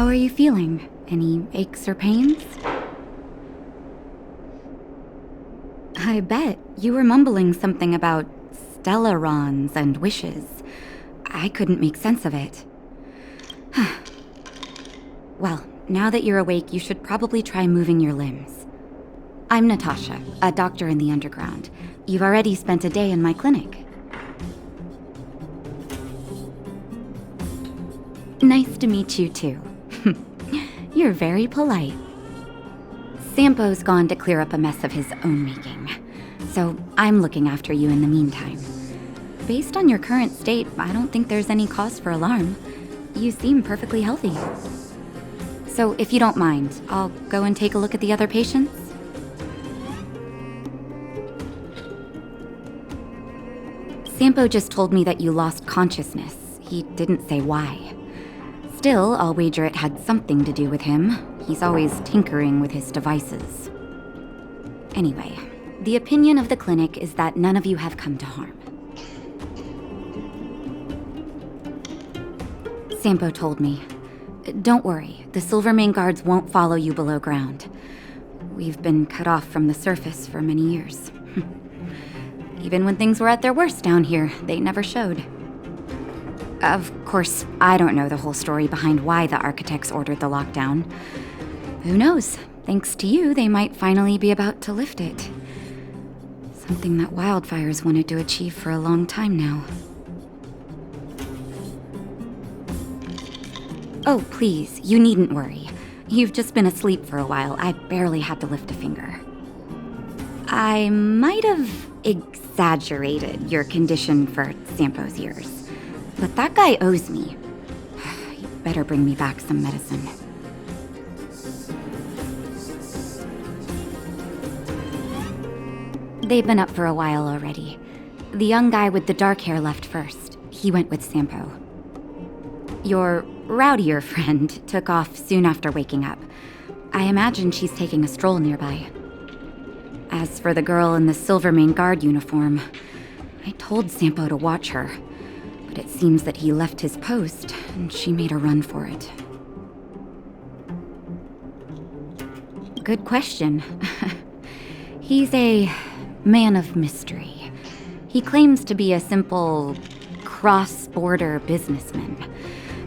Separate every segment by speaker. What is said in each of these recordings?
Speaker 1: How are you feeling? Any aches or pains? I bet you were mumbling something about stellarons and wishes. I couldn't make sense of it. Well, now that you're awake, you should probably try moving your limbs. I'm Natasha, a doctor in the underground. You've already spent a day in my clinic. Nice to meet you, too. You're very polite. Sampo's gone to clear up a mess of his own making, so I'm looking after you in the meantime. Based on your current state, I don't think there's any cause for alarm. You seem perfectly healthy. So if you don't mind, I'll go and take a look at the other patients. Sampo just told me that you lost consciousness. He didn't say why. Still, I'll wager it had something to do with him. He's always tinkering with his devices. Anyway, the opinion of the clinic is that none of you have come to harm. Sampo told me. Don't worry, the Silvermane guards won't follow you below ground. We've been cut off from the surface for many years. Even when things were at their worst down here, they never showed. Of course, I don't know the whole story behind why the architects ordered the lockdown. Who knows? Thanks to you, they might finally be about to lift it. Something that wildfires wanted to achieve for a long time now. Oh, please, you needn't worry. You've just been asleep for a while. I barely had to lift a finger. I might have exaggerated your condition for Sampo's ears. But that guy owes me. You better bring me back some medicine. They've been up for a while already. The young guy with the dark hair left first. He went with Sampo. Your rowdier friend took off soon after waking up. I imagine she's taking a stroll nearby. As for the girl in the Silvermane guard uniform, I told Sampo to watch her. But it seems that he left his post, and she made a run for it. Good question. He's a man of mystery. He claims to be a simple cross-border businessman.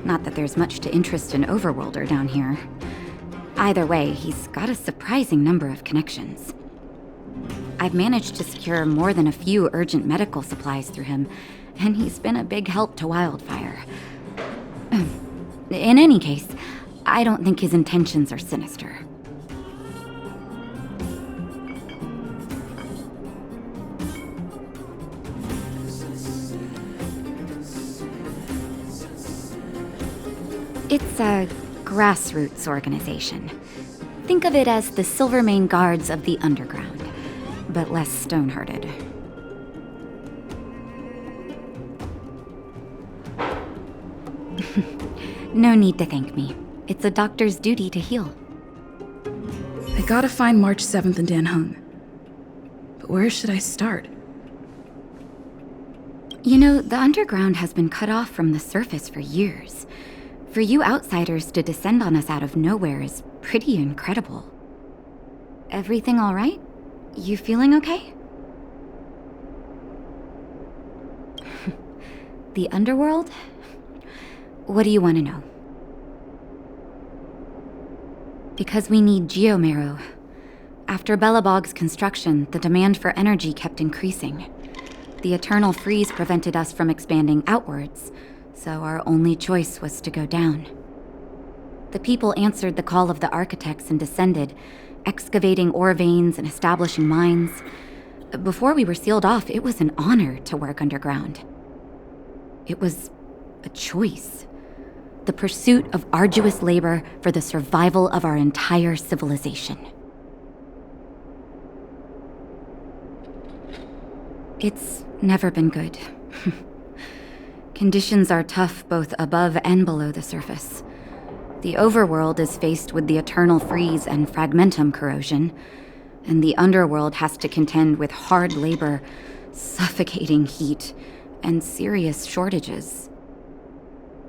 Speaker 1: Not that there's much to interest an overworlder down here. Either way, he's got a surprising number of connections. I've managed to secure more than a few urgent medical supplies through him, and he's been a big help to Wildfire. In any case, I don't think his intentions are sinister. It's a grassroots organization. Think of it as the Silvermane Guards of the Underground, but less stone-hearted. No need to thank me. It's a doctor's duty to heal.
Speaker 2: I gotta find March 7th and Dan Hung. But where should I start?
Speaker 1: You know, the underground has been cut off from the surface for years. For you outsiders to descend on us out of nowhere is pretty incredible. Everything all right? You feeling okay? The underworld? What do you want to know? Because we need geomarrow. After Belobog's construction, the demand for energy kept increasing. The eternal freeze prevented us from expanding outwards, so our only choice was to go down. The people answered the call of the architects and descended, excavating ore veins and establishing mines. Before we were sealed off, it was an honor to work underground. It was a choice. The pursuit of arduous labor for the survival of our entire civilization. It's never been good. Conditions are tough both above and below the surface. The overworld is faced with the eternal freeze and fragmentum corrosion, and the underworld has to contend with hard labor, suffocating heat, and serious shortages.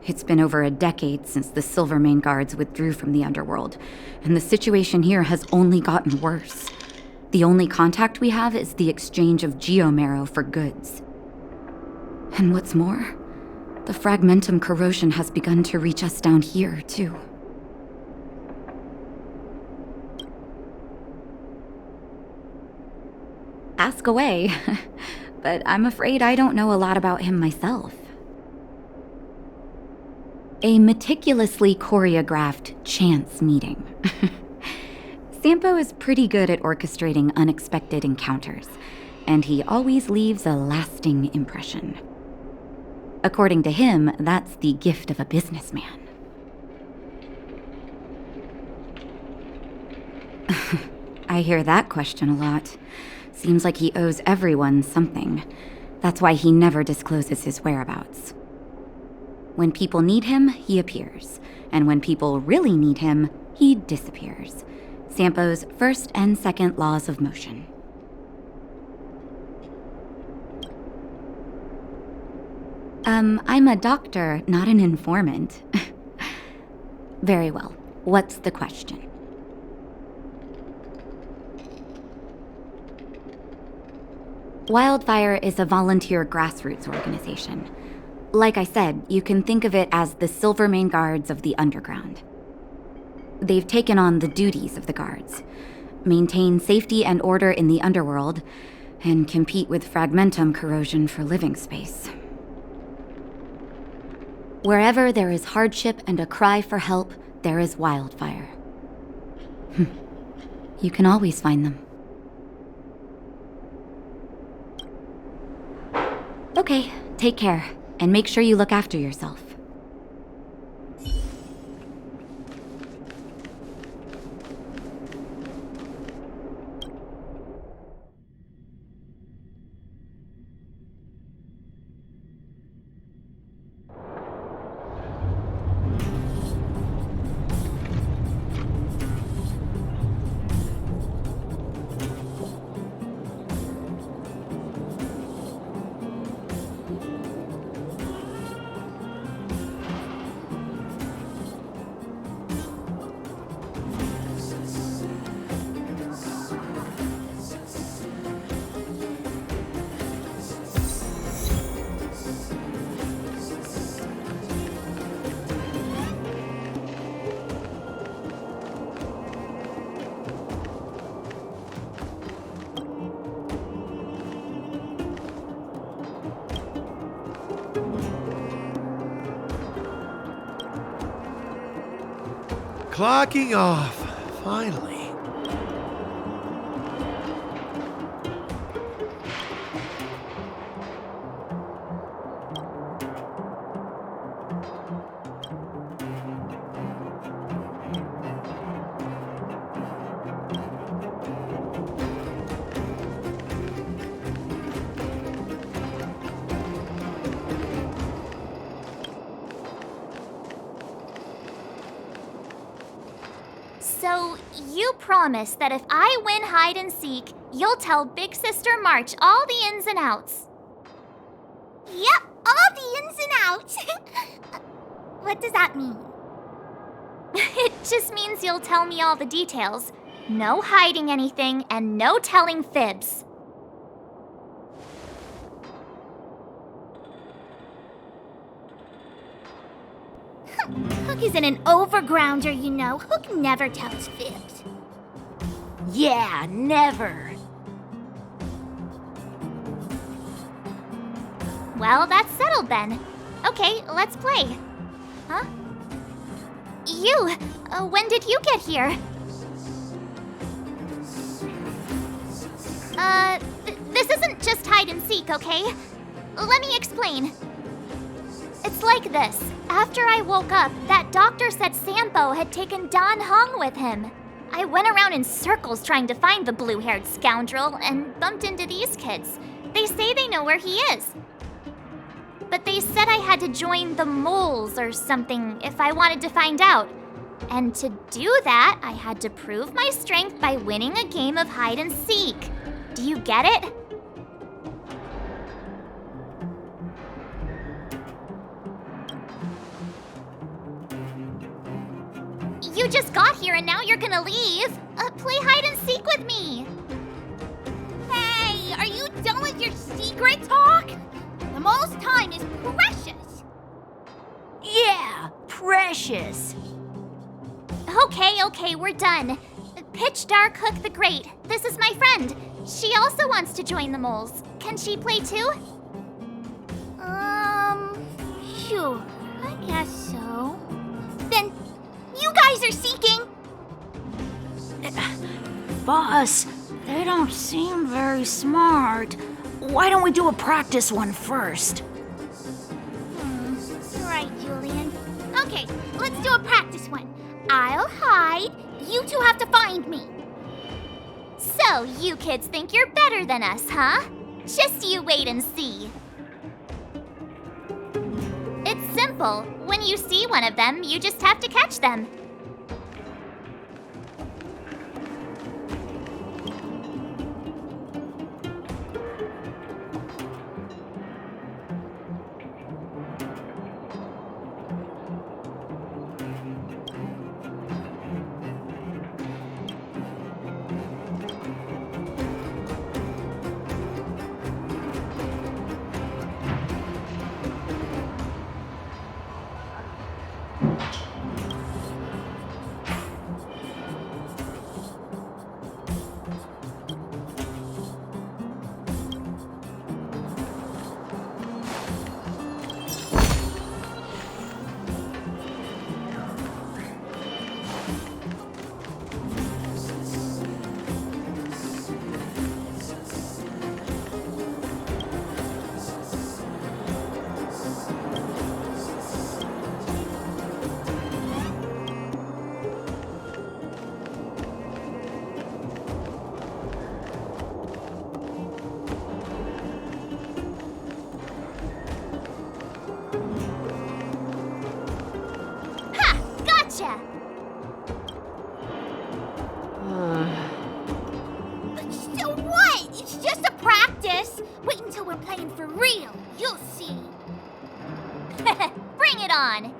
Speaker 1: It's been over a decade since the Silvermane guards withdrew from the underworld, and the situation here has only gotten worse. The only contact we have is the exchange of geomarrow for goods. And what's more, the fragmentum corrosion has begun to reach us down here, too. Ask away, but I'm afraid I don't know a lot about him myself. A meticulously choreographed chance meeting. Sampo is pretty good at orchestrating unexpected encounters, and he always leaves a lasting impression. According to him, that's the gift of a businessman. I hear that question a lot. Seems like he owes everyone something. That's why he never discloses his whereabouts. When people need him, he appears. And when people really need him, he disappears. Sampo's first and second laws of motion. I'm a doctor, not an informant. Very well. What's the question? Wildfire is a volunteer grassroots organization. Like I said, you can think of it as the Silvermane Guards of the Underground. They've taken on the duties of the guards, maintain safety and order in the underworld, and compete with fragmentum corrosion for living space. Wherever there is hardship and a cry for help, there is wildfire. You can always find them. Okay, take care, and make sure you look after yourself.
Speaker 3: Clocking off, finally.
Speaker 4: So, you promise that if I win hide and seek, you'll tell Big Sister March all the ins and outs. Yep, all the ins and outs. What does that mean? It just means you'll tell me all the details. No hiding anything and no telling fibs. Hook isn't an overgrounder, you know. Hook never tells fibs.
Speaker 5: Yeah, never.
Speaker 4: Well, that's settled then. Okay, let's play. Huh? You! When did you get here? This isn't just hide and seek, okay? Let me explain. It's like this. After I woke up, that doctor said Sampo had taken Dan Hong with him. I went around in circles trying to find the blue-haired scoundrel and bumped into these kids. They say they know where he is. But they said I had to join the moles or something if I wanted to find out. And to do that, I had to prove my strength by winning a game of hide and seek. Do you get it? You just got here and now you're gonna leave. Play hide and seek with me.
Speaker 6: Hey, are you done with your secret talk? The most time is precious.
Speaker 5: Yeah, precious.
Speaker 4: Okay, we're done. Pitch Dark Hook the Great. This is my friend. She also wants to join the moles. Can she play too?
Speaker 6: Sure, I guess so. Then, you guys are seeking.
Speaker 5: Boss, they don't seem very smart. Why don't we do a practice one first?
Speaker 6: You're right, Julian. Okay, let's do a practice one. I'll hide. You two have to find me.
Speaker 4: So, you kids think you're better than us, huh? Just you wait and see. It's simple. When you see one of them, you just have to catch them. Gotcha!
Speaker 6: So what? It's just a practice. Wait until we're playing for real. You'll see.
Speaker 4: Bring it on!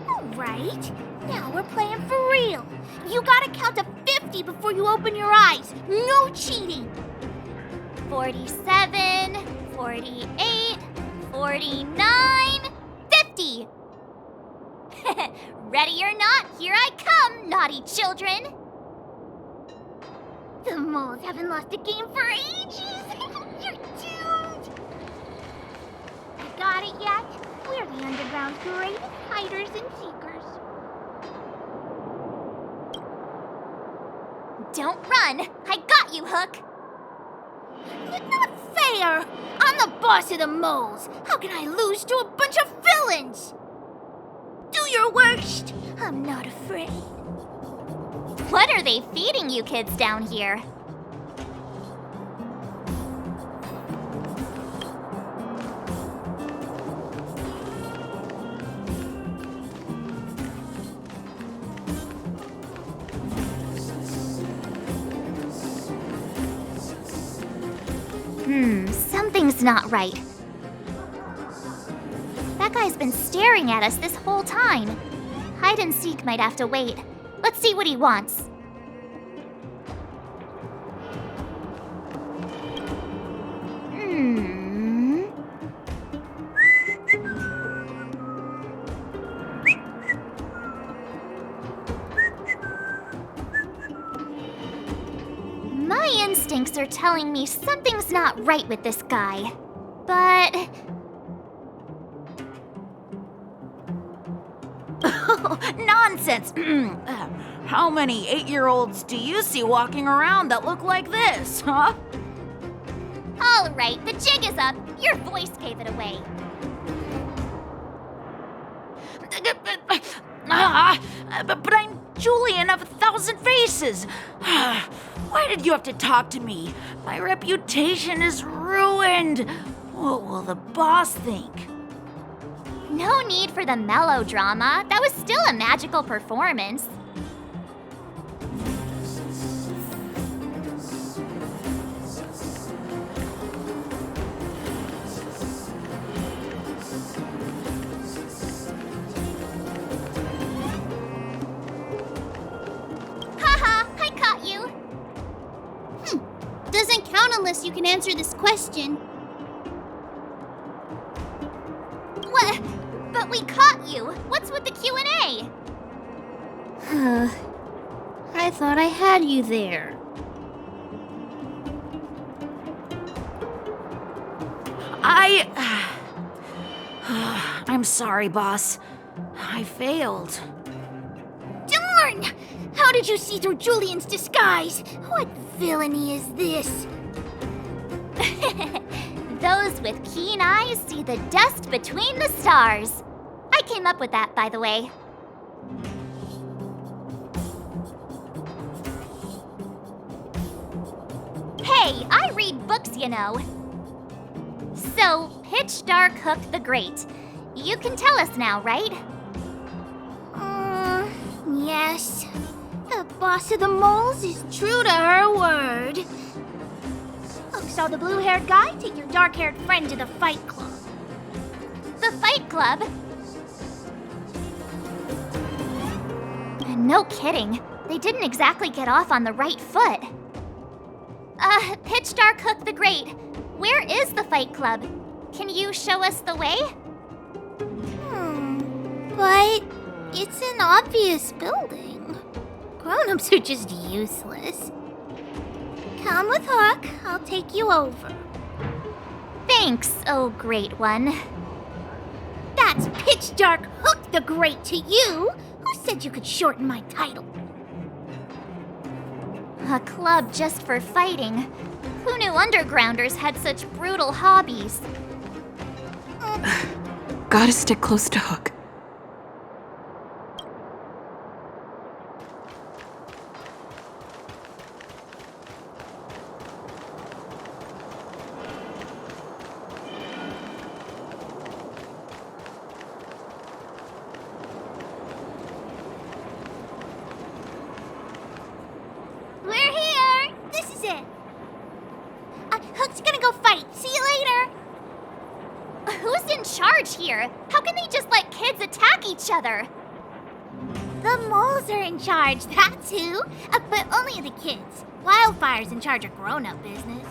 Speaker 6: All right. Now we're playing for real. You gotta count to 50 before you open your eyes. No cheating.
Speaker 4: 47, 48, 49, 50! Ready or not, here I come, naughty children!
Speaker 6: The moles haven't lost a game for ages. You're doomed. You got it yet? We're the underground's greatest hiders and seekers.
Speaker 4: Don't run! I got you, Hook!
Speaker 6: It's not fair! I'm the boss of the moles. How can I lose to a bunch of villains? Do your worst. I'm not afraid.
Speaker 4: What are they feeding you kids down here? Something's not right. That guy's been staring at us this whole time. Hide and seek might have to wait. Let's see what he wants. My instincts are telling me something's not right with this guy. But...
Speaker 5: Nonsense! How many 8-year-olds do you see walking around that look like this, huh?
Speaker 4: all right, the jig is up. Your voice gave it away.
Speaker 5: But I'm Julian of 1,000 Faces. Why did you have to talk to me? My reputation is ruined. What will the boss think?
Speaker 4: No need for the melodrama. That was still a magical performance.
Speaker 6: unless you can answer this question.
Speaker 4: What? But we caught you. What's with the Q&A?
Speaker 6: I thought I had you there.
Speaker 5: I'm sorry, boss. I failed.
Speaker 6: Darn! How did you see through Julian's disguise? What villainy is this?
Speaker 4: Those with keen eyes see the dust between the stars. I came up with that, by the way. Hey, I read books, you know. So, Pitch Dark Hook the Great. You can tell us now, right?
Speaker 6: Yes. The boss of the moles is true to her word. Hook saw the blue-haired guy take your dark-haired friend to the fight club.
Speaker 4: The Fight Club? No kidding. They didn't exactly get off on the right foot. Pitch Dark Hook the Great. Where is the Fight Club? Can you show us the way?
Speaker 6: But it's an obvious building. Grown-ups are just useless. Come with Hook. I'll take you over.
Speaker 4: Thanks, oh great one.
Speaker 6: That's Pitch Dark Hook the Great to you. Who said you could shorten my title?
Speaker 4: A club just for fighting. Who knew undergrounders had such brutal hobbies?
Speaker 2: Gotta stick close to Hook.
Speaker 6: We're here! This is it! Hook's gonna go fight. See you later!
Speaker 4: Who's in charge here? How can they just let kids attack each other?
Speaker 6: The moles are in charge, that's who. But only the kids. Wildfire's in charge of grown-up business.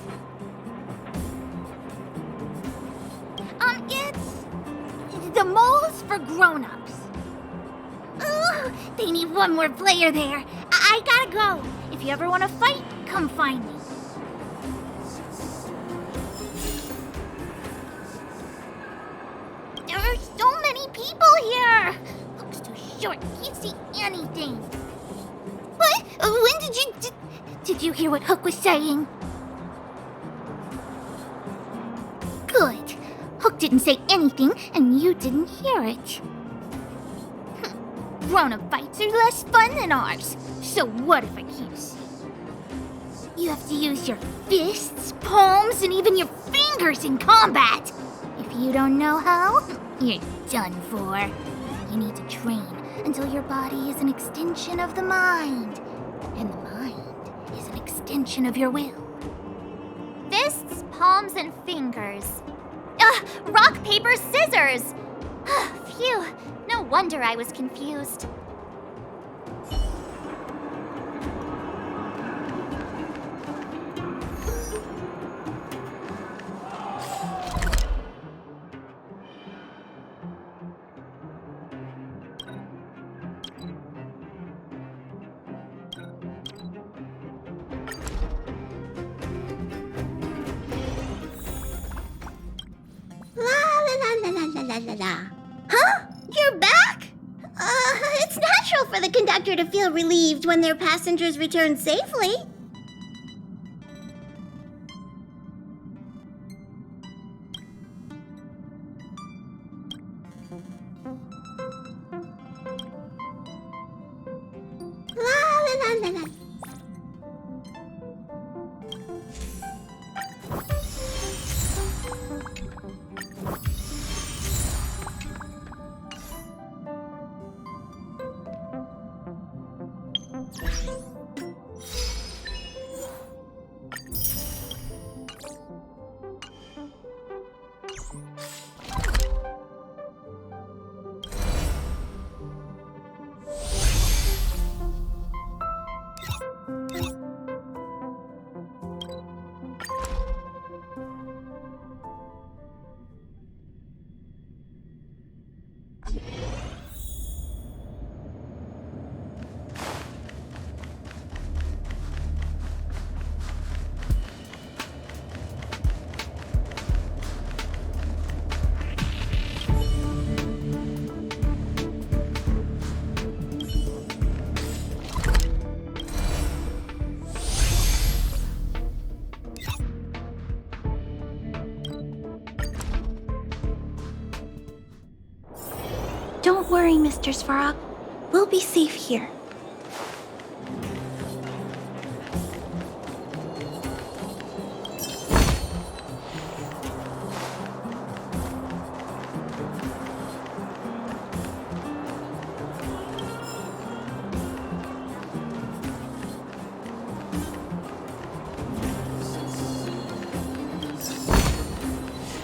Speaker 6: It's the moles for grown-ups. Ooh, they need one more player there. I gotta go. If you ever want to fight, come find me. There are so many people here. Hook's too short. Can't see anything. What? When did you... Did you hear what Hook was saying? Good. Hook didn't say anything, and you didn't hear it. Grown-up fights are less fun than ours. So what if I can't see? You have to use your fists, palms, and even your fingers in combat. If you don't know how, you're done for. You need to train until your body is an extension of the mind. And the mind is an extension of your will.
Speaker 4: Fists, palms, and fingers. Rock, paper, scissors! Phew, no wonder I was confused.
Speaker 6: Huh? You're back? It's natural for the conductor to feel relieved when their passengers return safely. La.
Speaker 7: Don't worry, Mr. Svarog. We'll be safe here.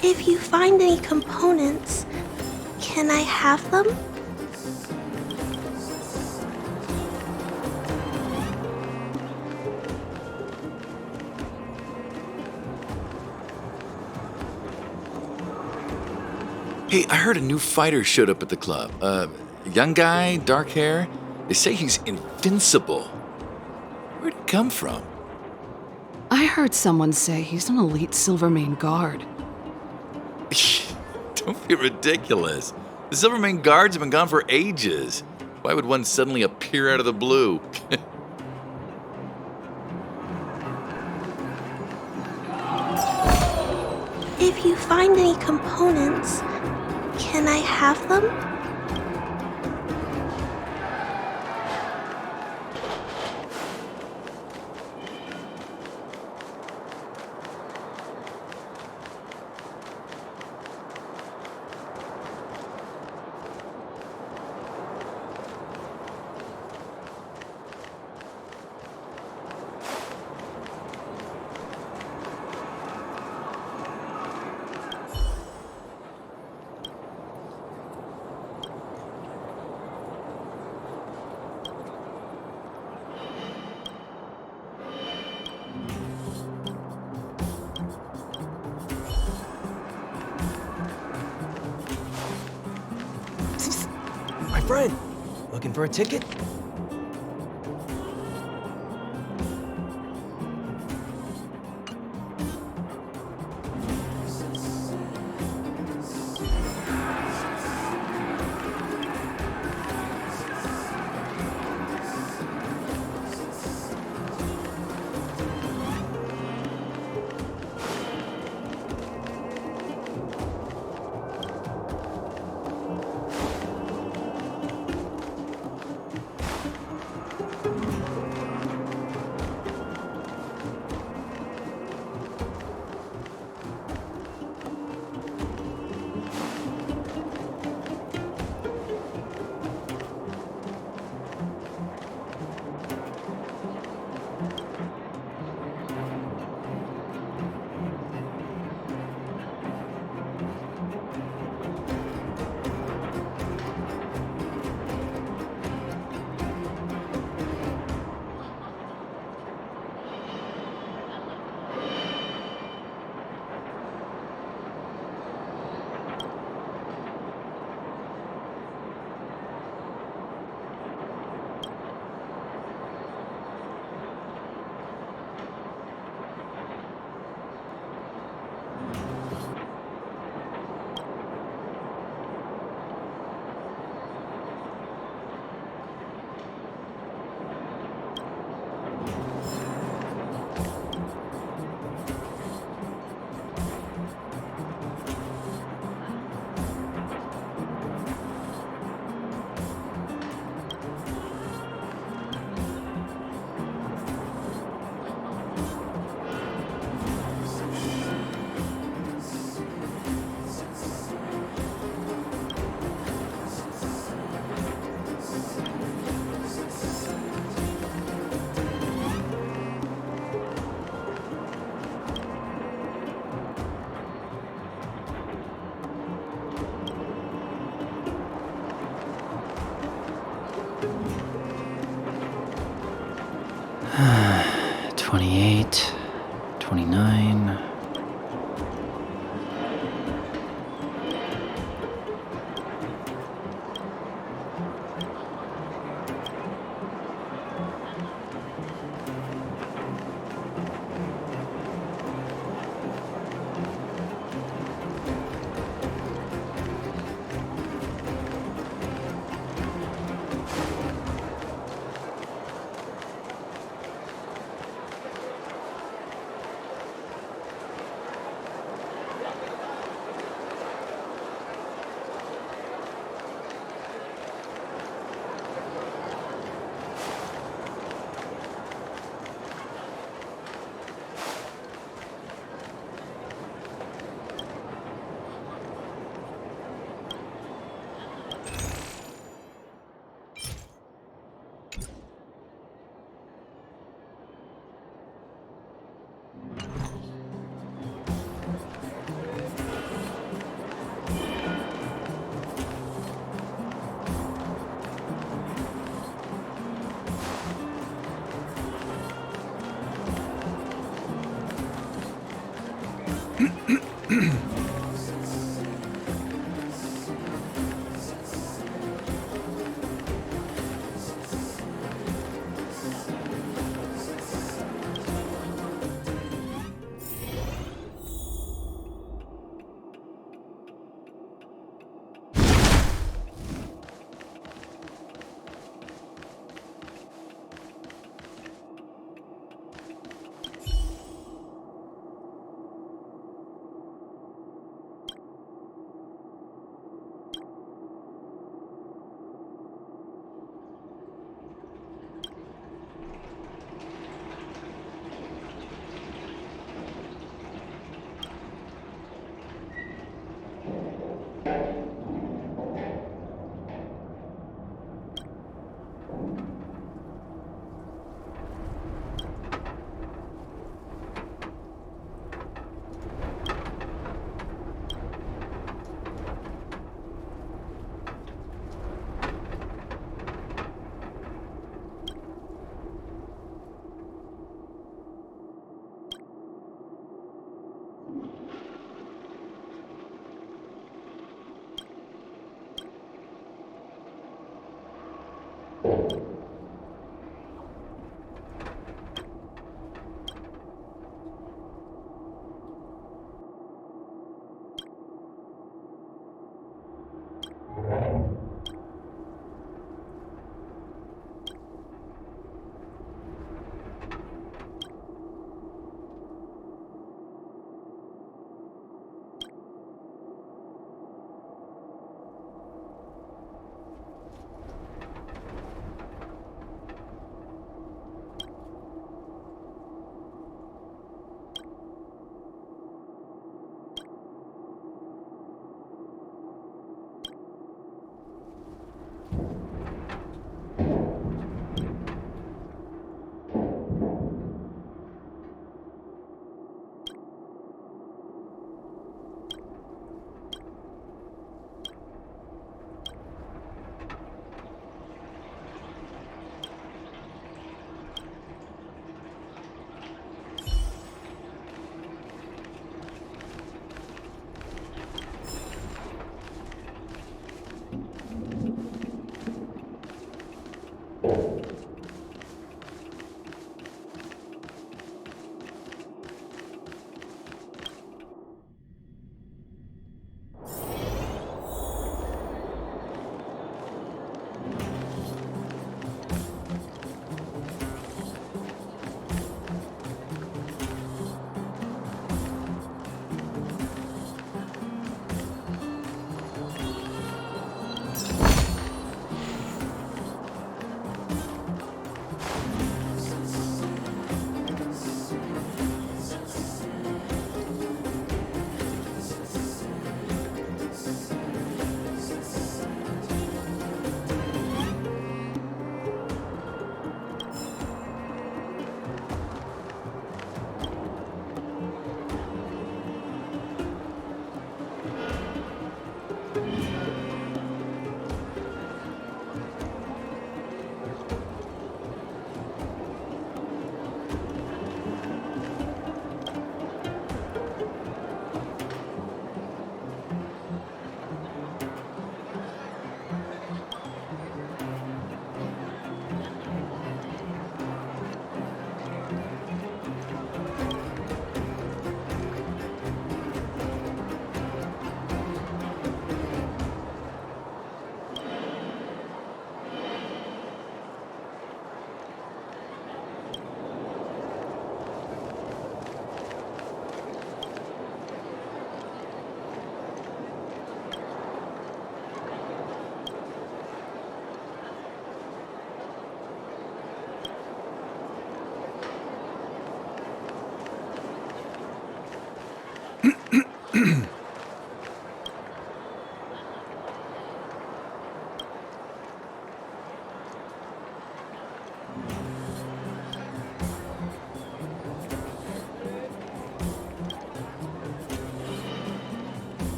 Speaker 7: If you find any components, can I have them?
Speaker 8: Hey, I heard a new fighter showed up at the club. Young guy, dark hair. They say he's invincible. Where'd he come from?
Speaker 9: I heard someone say he's an elite Silvermane guard.
Speaker 8: Don't be ridiculous. The Silvermane guards have been gone for ages. Why would one suddenly appear out of the blue?
Speaker 7: If you find any components, can I have them?
Speaker 3: My friend, looking for a ticket?
Speaker 10: $28, $29.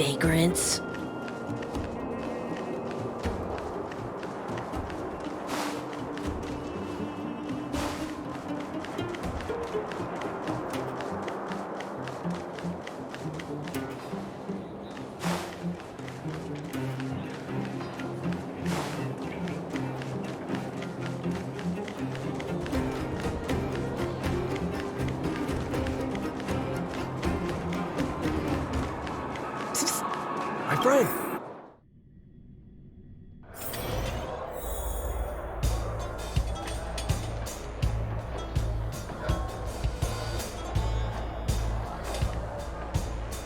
Speaker 11: vagrants.
Speaker 3: My friend!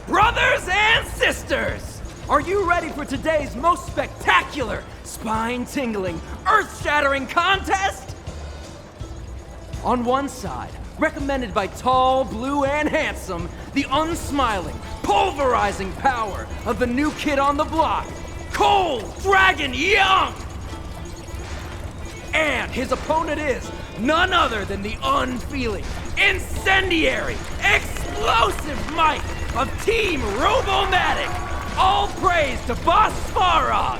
Speaker 12: Brothers and sisters! Are you ready for today's most spectacular, spine-tingling, earth-shattering contest? On one side, recommended by tall, blue, and handsome, the unsmiling, pulverizing power of the new kid on the block, Cold Dragon Young! And his opponent is none other than the unfeeling, incendiary, explosive might of Team Robomatic! All praise to Boss Farog!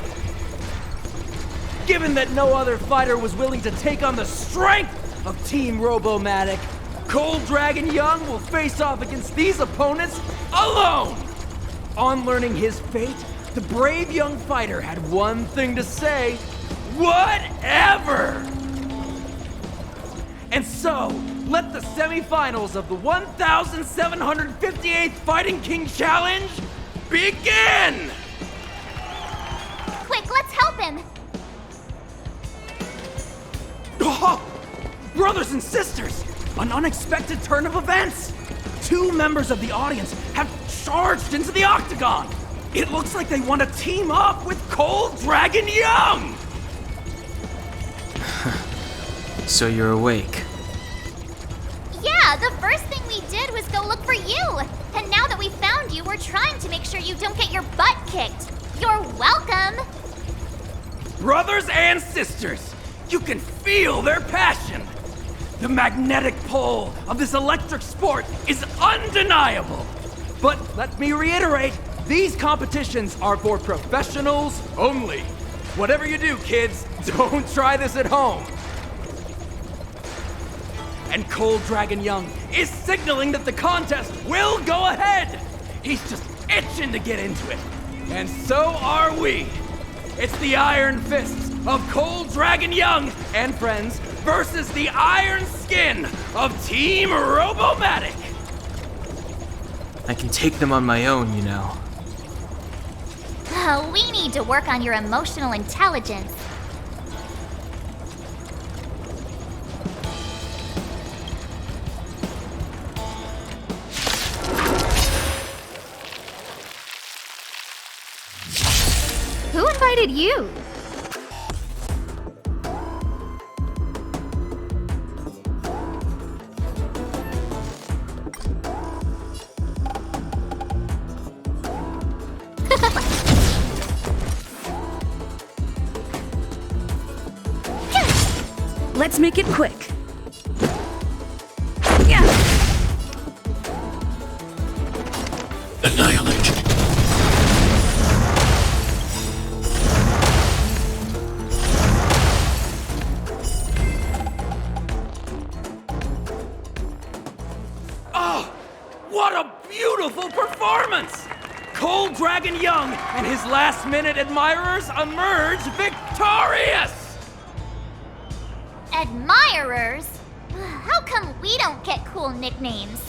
Speaker 12: Given that no other fighter was willing to take on the strength of Team Robomatic, Cold Dragon Young will face off against these opponents alone! On learning his fate, the brave young fighter had one thing to say: whatever! And so, let the semifinals of the 1758th Fighting King Challenge begin!
Speaker 4: Quick, let's help him!
Speaker 12: Oh, brothers and sisters, an unexpected turn of events! Two members of the audience have charged into the octagon! It looks like they want to team up with Cold Dragon Young!
Speaker 10: So you're awake.
Speaker 4: Yeah, the first thing we did was go look for you! And now that we found you, we're trying to make sure you don't get your butt kicked! You're welcome!
Speaker 12: Brothers and sisters, you can feel their passion! The magnetic pull of this electric sport is undeniable! But let me reiterate, these competitions are for professionals only. Whatever you do, kids, don't try this at home. And Cold Dragon Young is signaling that the contest will go ahead! He's just itching to get into it. And so are we! It's the Iron Fists of Cold Dragon Young and friends versus the Iron Skin of Team Robomatic!
Speaker 10: I can take them on my own, you know.
Speaker 4: We need to work on your emotional intelligence.
Speaker 6: Who invited you?
Speaker 2: Let's make it quick. Yeah.
Speaker 8: Annihilate.
Speaker 12: Oh, what a beautiful performance! Cold Dragon Young and his last-minute admirers emerge victorious!
Speaker 4: Admirers? How come we don't get cool nicknames?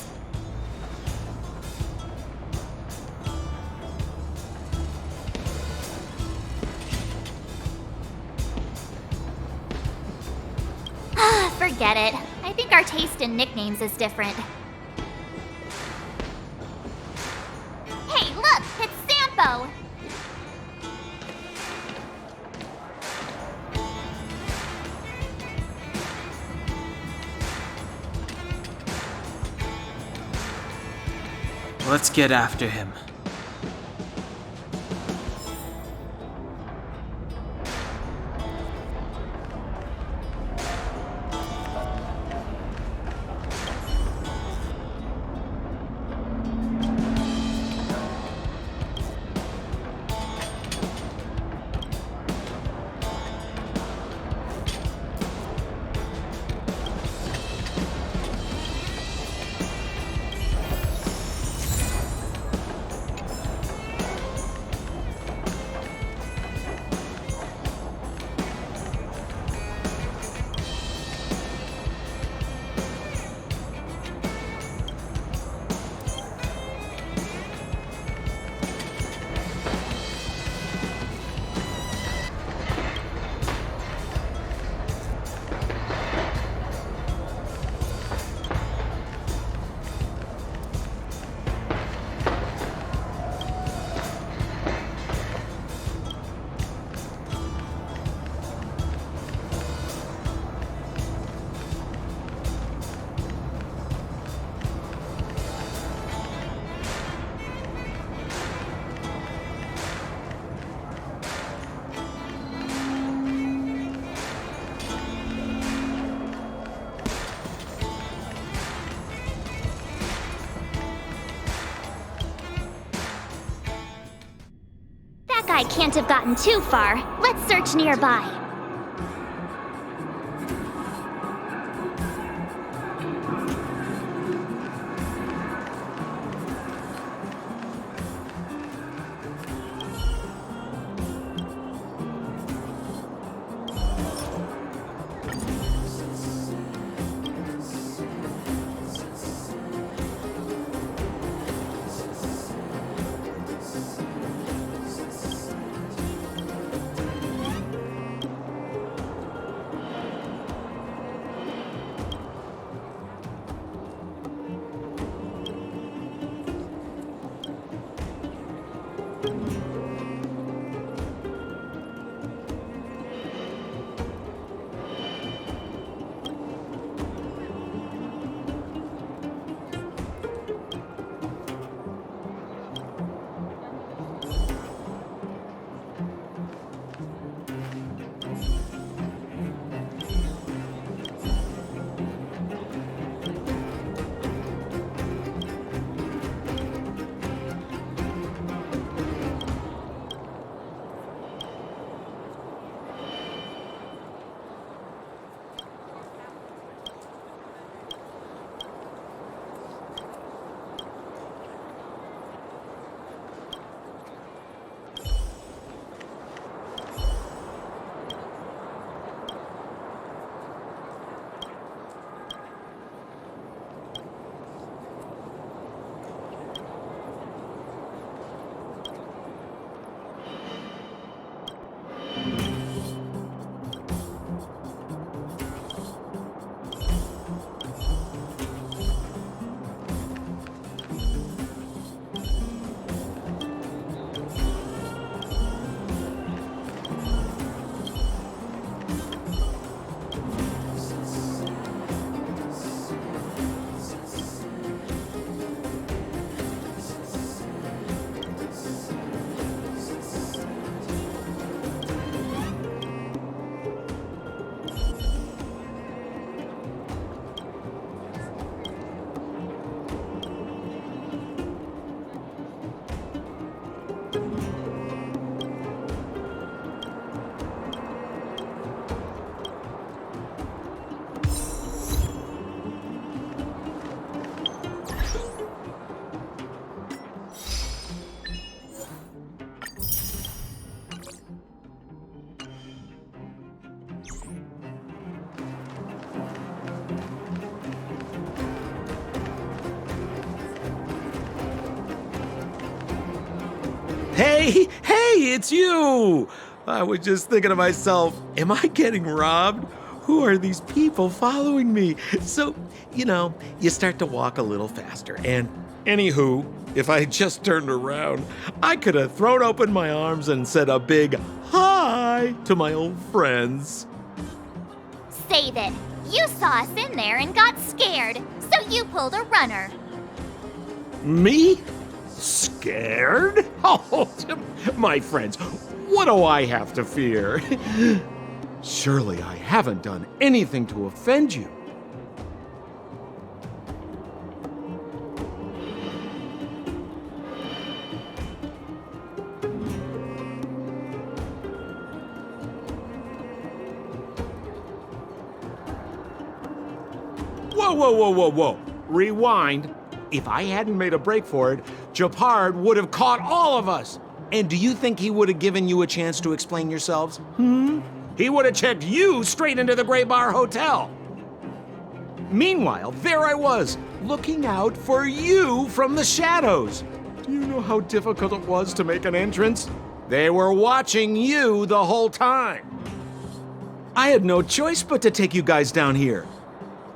Speaker 4: Forget it. I think our taste in nicknames is different. Hey, look! It's Sampo!
Speaker 10: Let's get after him.
Speaker 4: Honkai can't have gotten too far. Let's search nearby.
Speaker 3: Hey, it's you! I was just thinking to myself, am I getting robbed? Who are these people following me? So, you start to walk a little faster. And anywho, if I had just turned around, I could have thrown open my arms and said a big hi to my old friends.
Speaker 4: Save it. You saw us in there and got scared, so you pulled a runner.
Speaker 3: Me? Scared? Oh, my friends, what do I have to fear? Surely I haven't done anything to offend you. Whoa. Rewind. If I hadn't made a break for it, Japard would have caught all of us. And do you think he would have given you a chance to explain yourselves? He would have checked you straight into the Gray Bar Hotel. Meanwhile, there I was, looking out for you from the shadows. Do you know how difficult it was to make an entrance? They were watching you the whole time. I had no choice but to take you guys down here.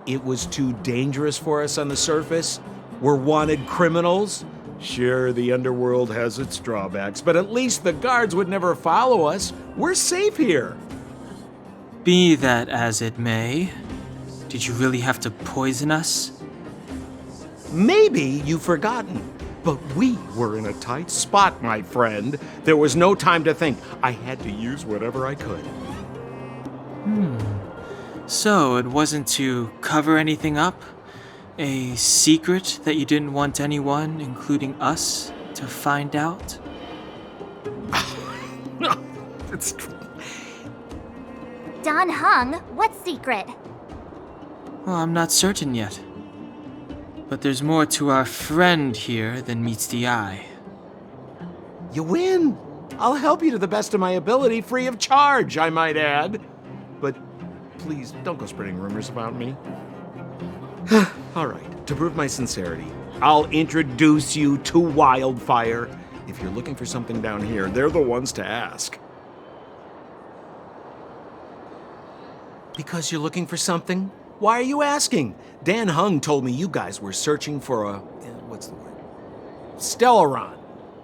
Speaker 3: It was too dangerous for us on the surface. We're wanted criminals. Sure, the underworld has its drawbacks, but at least the guards would never follow us. We're safe here.
Speaker 10: Be that as it may, did you really have to poison us?
Speaker 3: Maybe you've forgotten, but we were in a tight spot, my friend. There was no time to think. I had to use whatever I could.
Speaker 10: So it wasn't to cover anything up? A secret that you didn't want anyone, including us, to find out?
Speaker 3: It's true.
Speaker 4: Don Hung, what secret?
Speaker 10: Well, I'm not certain yet. But there's more to our friend here than meets the eye.
Speaker 3: You win. I'll help you to the best of my ability, free of charge, I might add. But please, don't go spreading rumors about me. All right, to prove my sincerity, I'll introduce you to Wildfire. If you're looking for something down here, they're the ones to ask. Because you're looking for something? Why are you asking? Dan Hung told me you guys were searching for a... what's the word? Stellaron.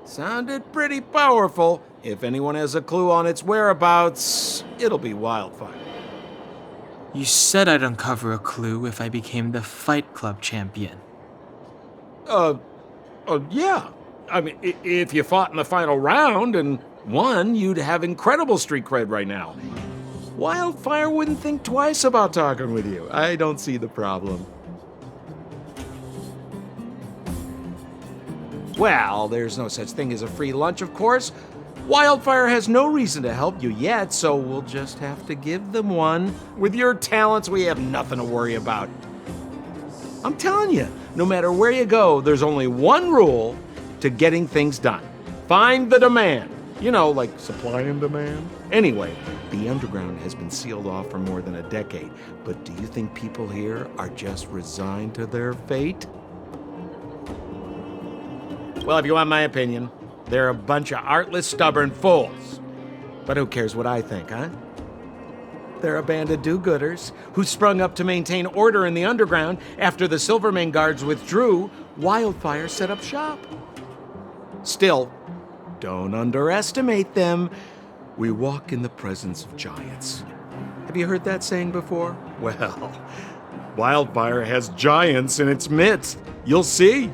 Speaker 3: Sounded pretty powerful. If anyone has a clue on its whereabouts, it'll be Wildfire.
Speaker 10: You said I'd uncover a clue if I became the Fight Club champion.
Speaker 3: Yeah. I mean, if you fought in the final round and won, you'd have incredible street cred right now. Wildfire wouldn't think twice about talking with you. I don't see the problem. Well, there's no such thing as a free lunch, of course. Wildfire has no reason to help you yet, so we'll just have to give them one. With your talents, we have nothing to worry about. I'm telling you, no matter where you go, there's only one rule to getting things done. Find the demand. You know, like supply and demand. Anyway, the underground has been sealed off for more than a decade. But do you think people here are just resigned to their fate? Well, if you want my opinion, they're a bunch of artless, stubborn fools. But who cares what I think, huh? They're a band of do-gooders who sprung up to maintain order in the underground after the Silvermane guards withdrew. Wildfire set up shop. Still, don't underestimate them. We walk in the presence of giants. Have you heard that saying before? Well, Wildfire has giants in its midst. You'll see.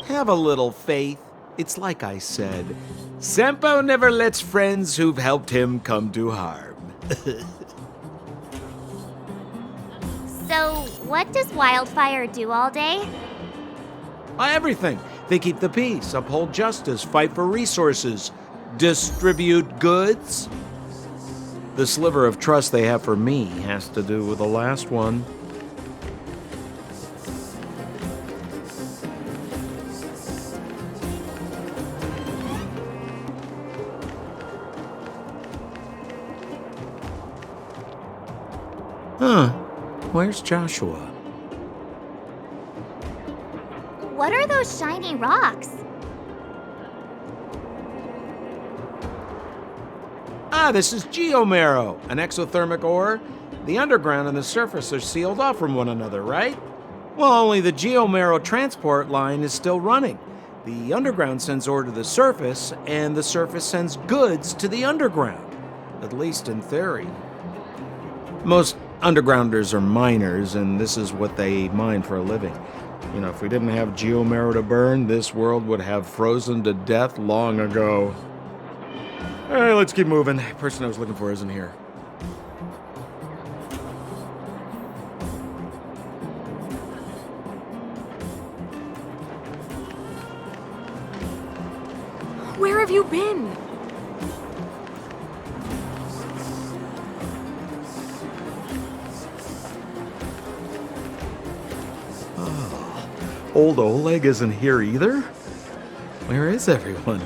Speaker 3: Have a little faith. It's like I said, Sampo never lets friends who've helped him come to harm.
Speaker 4: So, what does Wildfire do all day?
Speaker 3: Everything. They keep the peace, uphold justice, fight for resources, distribute goods. The sliver of trust they have for me has to do with the last one. Huh. Where's Joshua?
Speaker 4: What are those shiny rocks?
Speaker 3: This is geomarrow, an exothermic ore. The underground and the surface are sealed off from one another, right? Well, only the geomarrow transport line is still running. The underground sends ore to the surface, and the surface sends goods to the underground. At least in theory. Most undergrounders are miners, and this is what they mine for a living. You know, if we didn't have geomarrow to burn, this world would have frozen to death long ago. All right, let's keep moving. The person I was looking for isn't here.
Speaker 2: Where have you been?
Speaker 3: Old Oleg isn't here either? Where is everyone?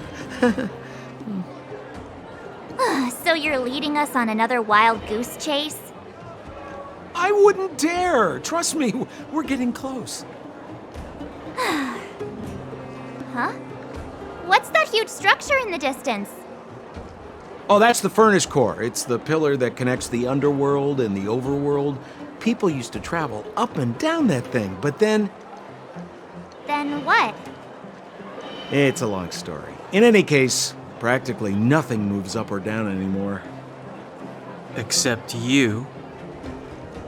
Speaker 4: So you're leading us on another wild goose chase?
Speaker 3: I wouldn't dare! Trust me, we're getting close.
Speaker 4: Huh? What's that huge structure in the distance?
Speaker 3: Oh, that's the furnace core. It's the pillar that connects the underworld and the overworld. People used to travel up and down that thing, but then...
Speaker 4: Then what?
Speaker 3: It's a long story. In any case, practically nothing moves up or down anymore.
Speaker 10: Except you.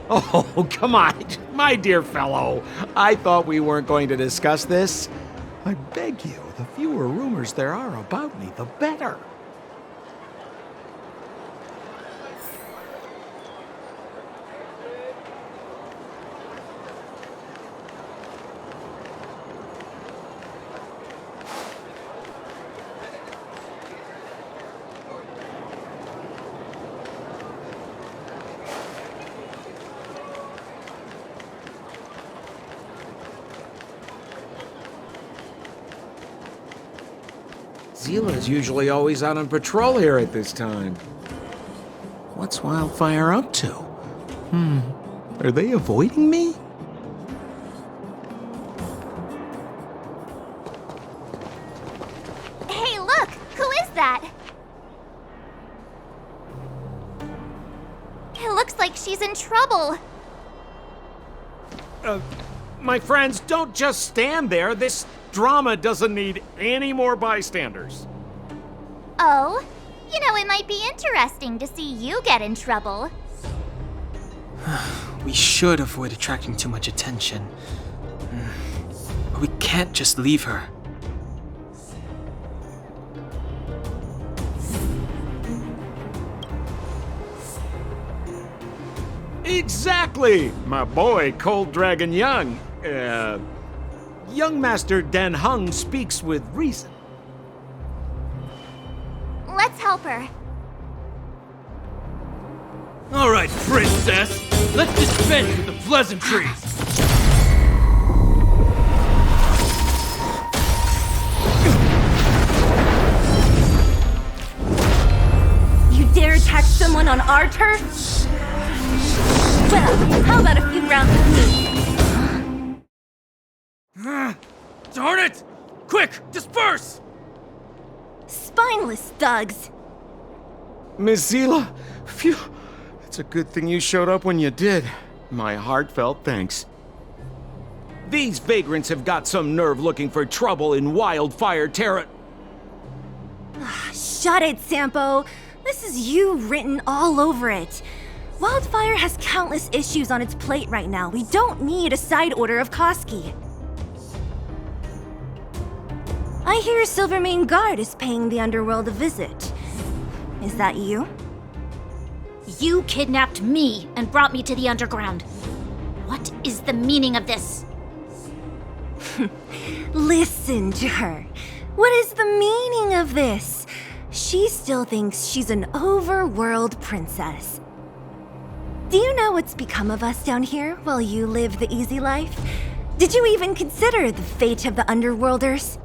Speaker 3: Oh, come on, my dear fellow. I thought we weren't going to discuss this. I beg you, the fewer rumors there are about me, the better. Zila's usually always out on patrol here at this time. What's Wildfire up to? Are they avoiding me?
Speaker 4: Hey, look! Who is that? It looks like she's in trouble.
Speaker 3: My friends, don't just stand there. This drama doesn't need any more bystanders.
Speaker 4: Oh? You know, it might be interesting to see you get in trouble.
Speaker 10: We should avoid attracting too much attention. But we can't just leave her.
Speaker 3: Exactly! My boy, Cold Dragon Young. Young Master Dan Hung speaks with reason.
Speaker 4: Let's help her.
Speaker 12: All right, princess. Let's dispense with the pleasantries.
Speaker 11: You dare attack someone on our turf? Well, how about a few rounds with me?
Speaker 12: Darn it! Quick, disperse!
Speaker 11: Spineless thugs.
Speaker 3: Miss Zila, phew. It's a good thing you showed up when you did. My heartfelt thanks. These vagrants have got some nerve looking for trouble in Wildfire Terra.
Speaker 11: Shut it, Sampo. This is you written all over it. Wildfire has countless issues on its plate right now. We don't need a side order of Koski. I hear Silvermane Guard is paying the underworld a visit. Is that you?
Speaker 6: You kidnapped me and brought me to the underground. What is the meaning of this?
Speaker 11: Listen to her. What is the meaning of this? She still thinks she's an overworld princess. Do you know what's become of us down here while you live the easy life? Did you even consider the fate of the underworlders?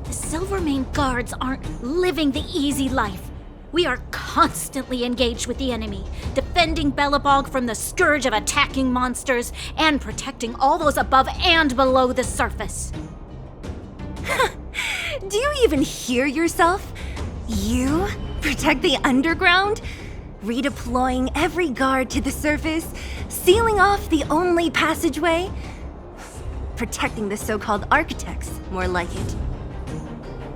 Speaker 6: The Silvermane Guards aren't living the easy life. We are constantly engaged with the enemy, defending Belobog from the scourge of attacking monsters and protecting all those above and below the surface.
Speaker 11: Do you even hear yourself? You protect the underground? Redeploying every guard to the surface? Sealing off the only passageway? Protecting the so-called architects, more like it.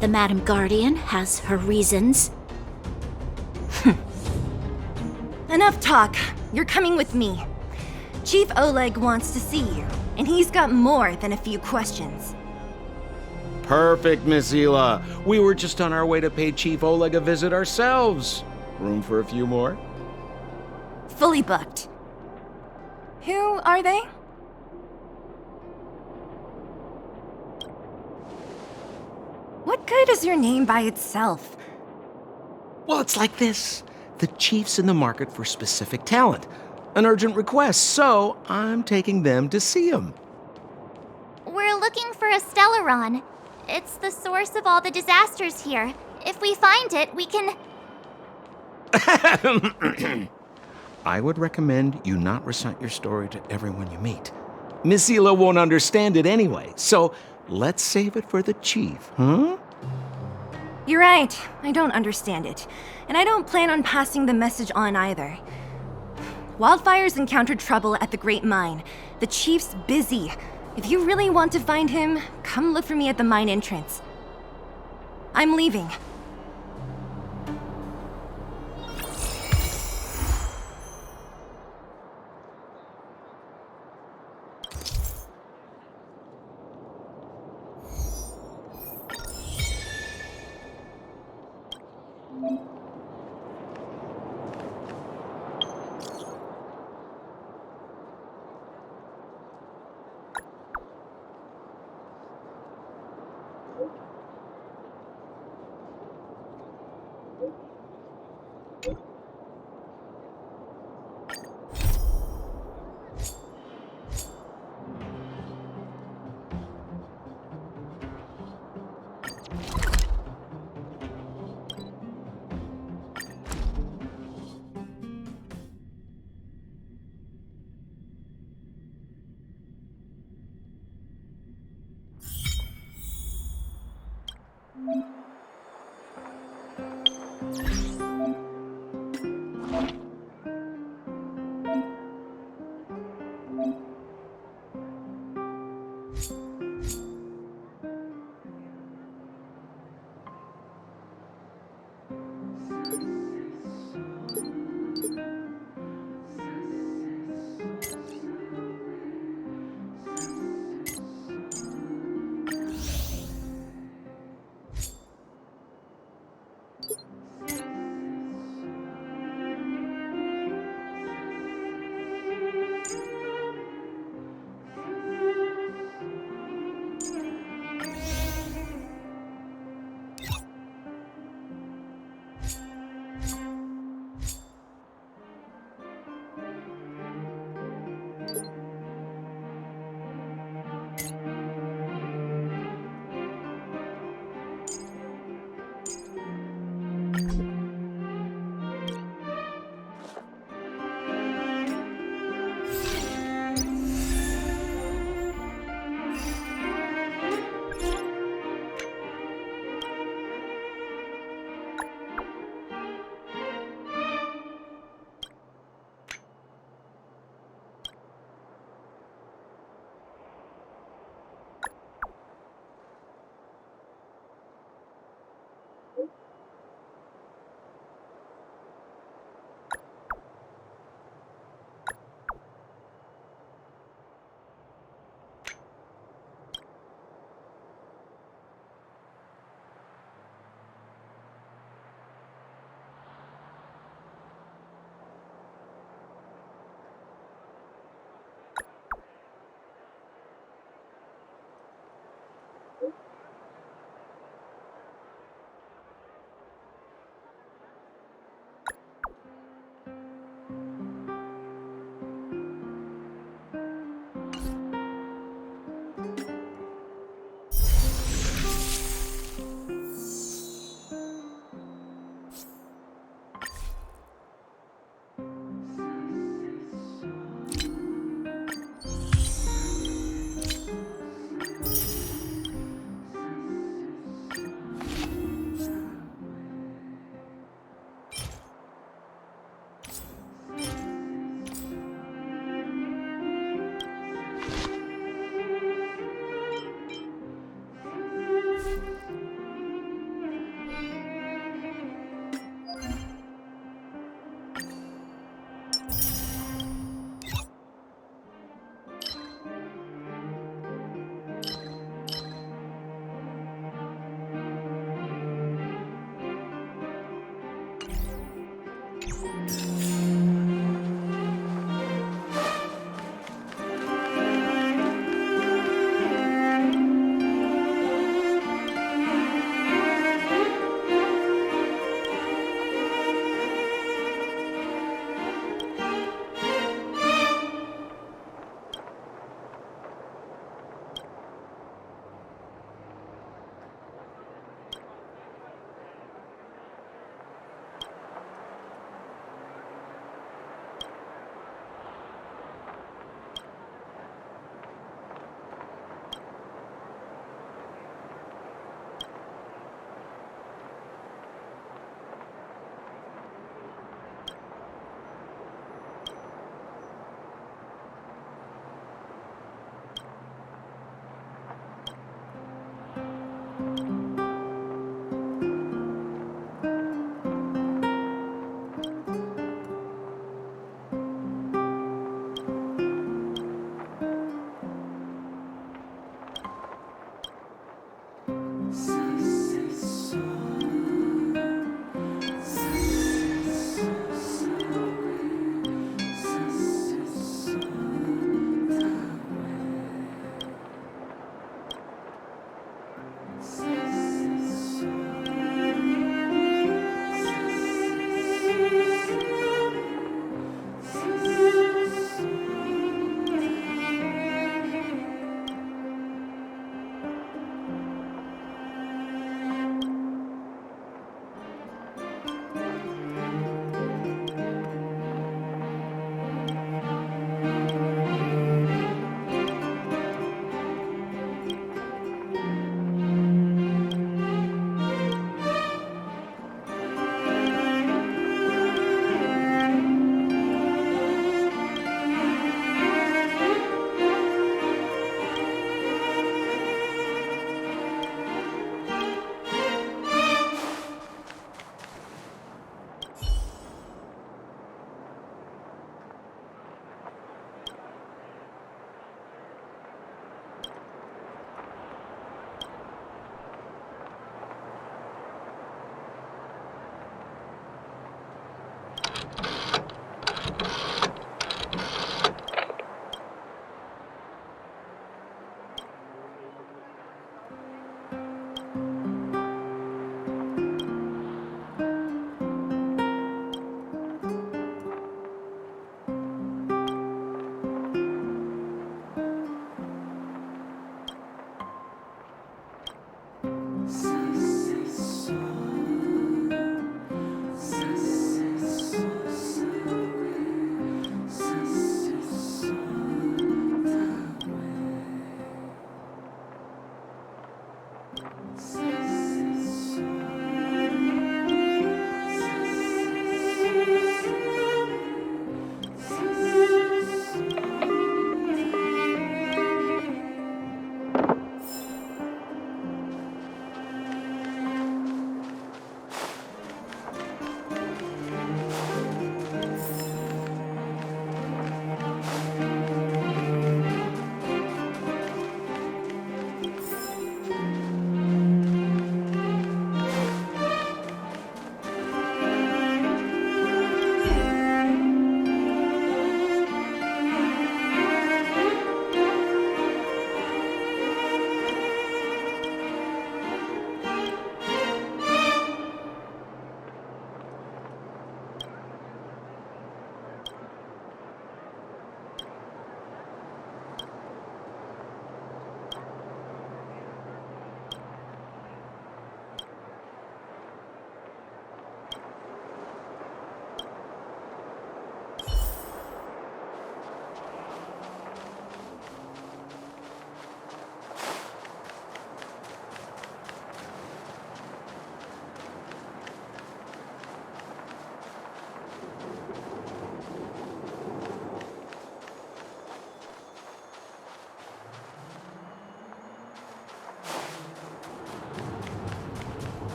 Speaker 6: The Madam Guardian has her reasons.
Speaker 11: Enough talk. You're coming with me. Chief Oleg wants to see you, and he's got more than a few questions.
Speaker 3: Perfect, Miss Zila. We were just on our way to pay Chief Oleg a visit ourselves. Room for a few more?
Speaker 11: Fully booked. Who are they? What good is your name by itself?
Speaker 3: Well, it's like this. The chief's in the market for specific talent. An urgent request, so I'm taking them to see him.
Speaker 4: We're looking for a Stellaron. It's the source of all the disasters here. If we find it, we can...
Speaker 3: I would recommend you not recite your story to everyone you meet. Miss Zila won't understand it anyway, so let's save it for the chief, huh?
Speaker 11: You're right. I don't understand it. And I don't plan on passing the message on either. Wildfire's encountered trouble at the Great Mine. The chief's busy. If you really want to find him, come look for me at the mine entrance. I'm leaving.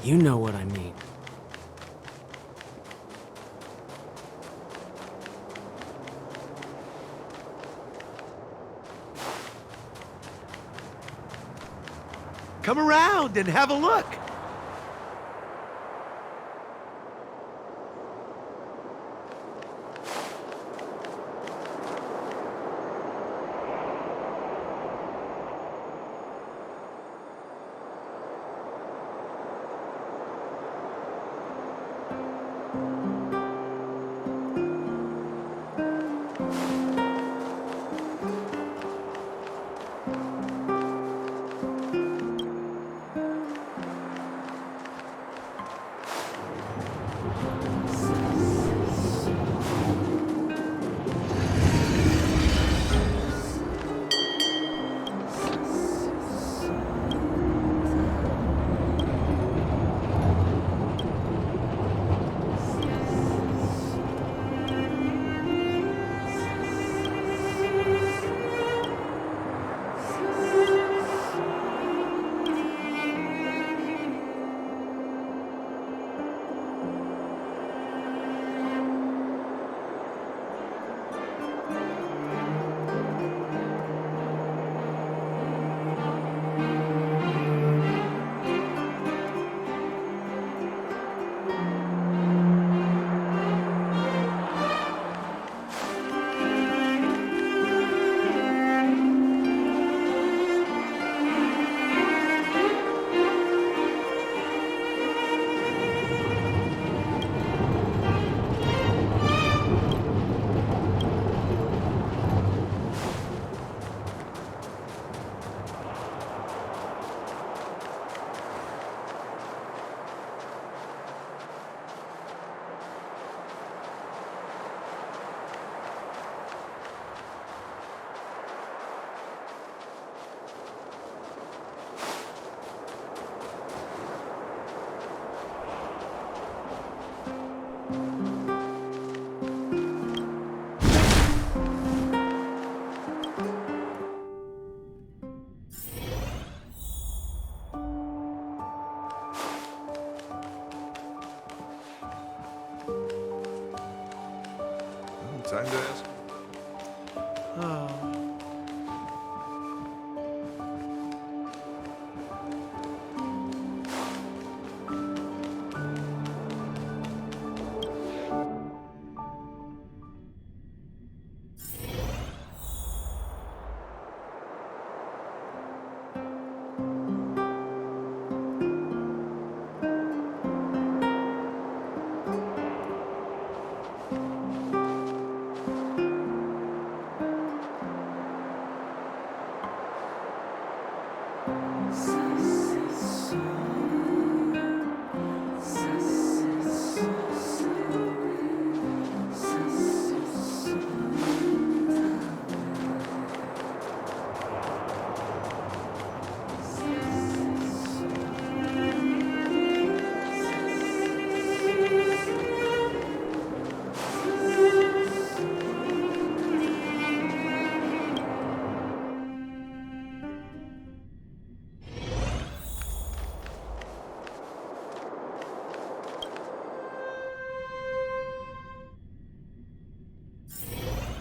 Speaker 12: You know what I mean.
Speaker 13: Come around and have a look.
Speaker 14: Time to ask.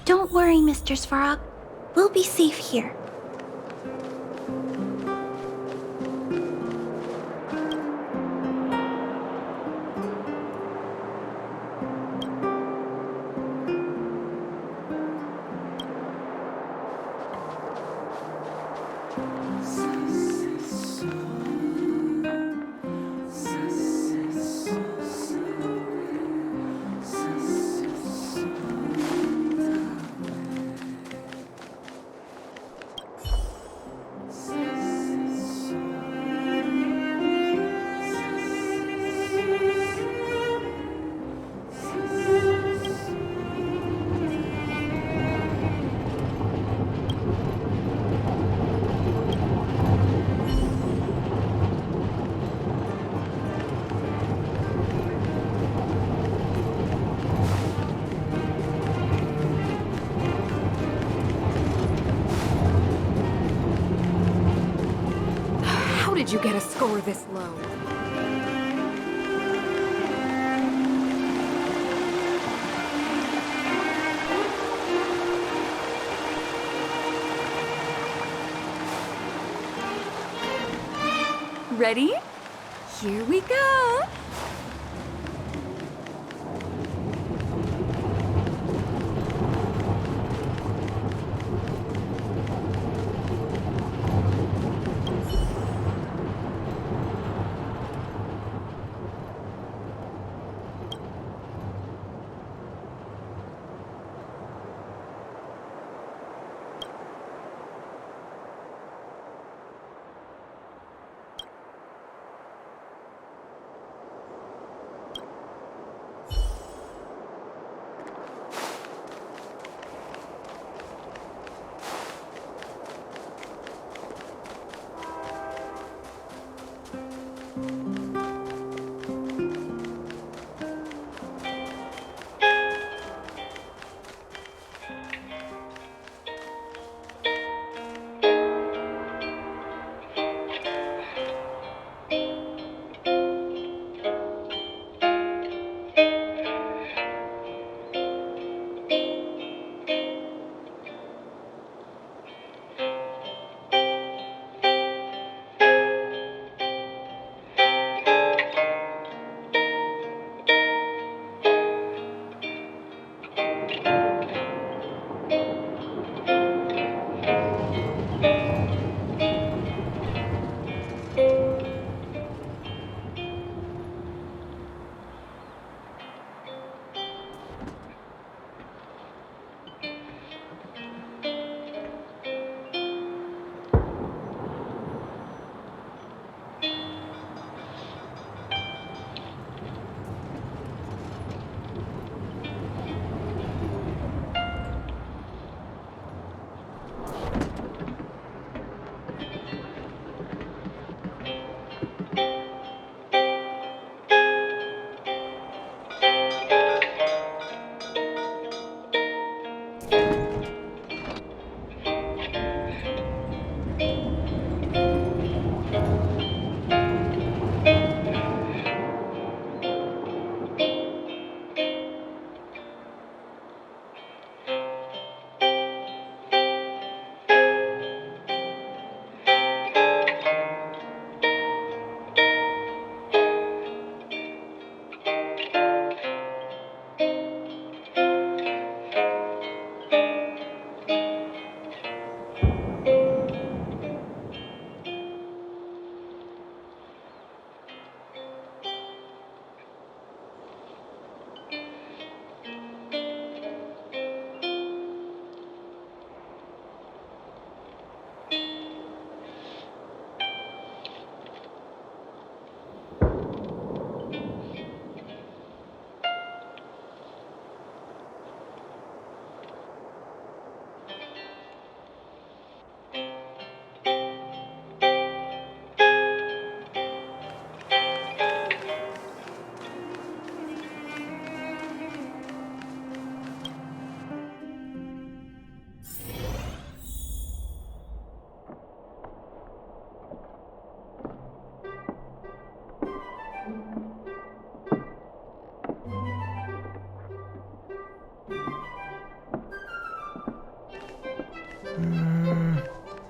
Speaker 7: Don't worry, Mr. Svarog. We'll be safe here.
Speaker 11: How did you get a score this low?
Speaker 15: Ready? Here we go.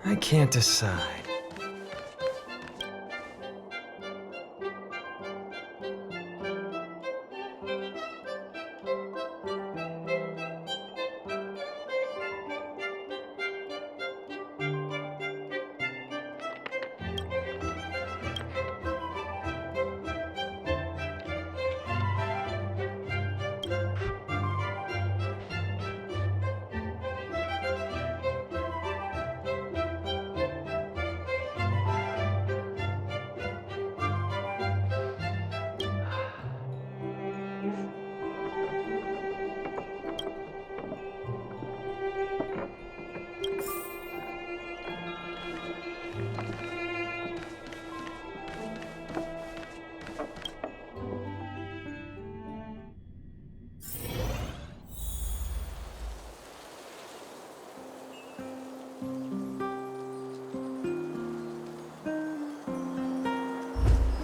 Speaker 12: I can't decide.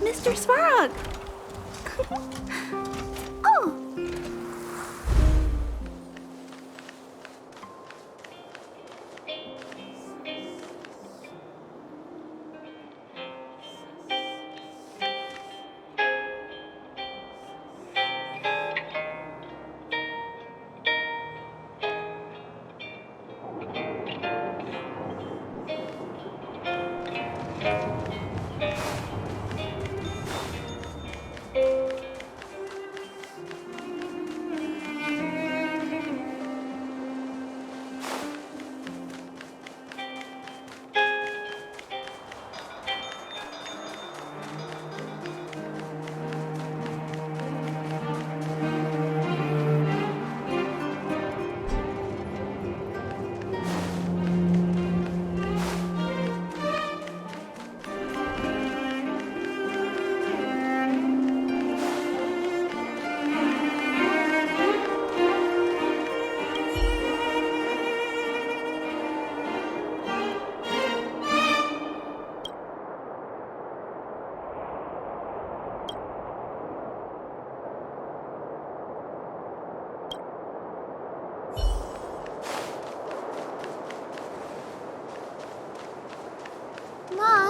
Speaker 7: Mr. Svarog! Oh!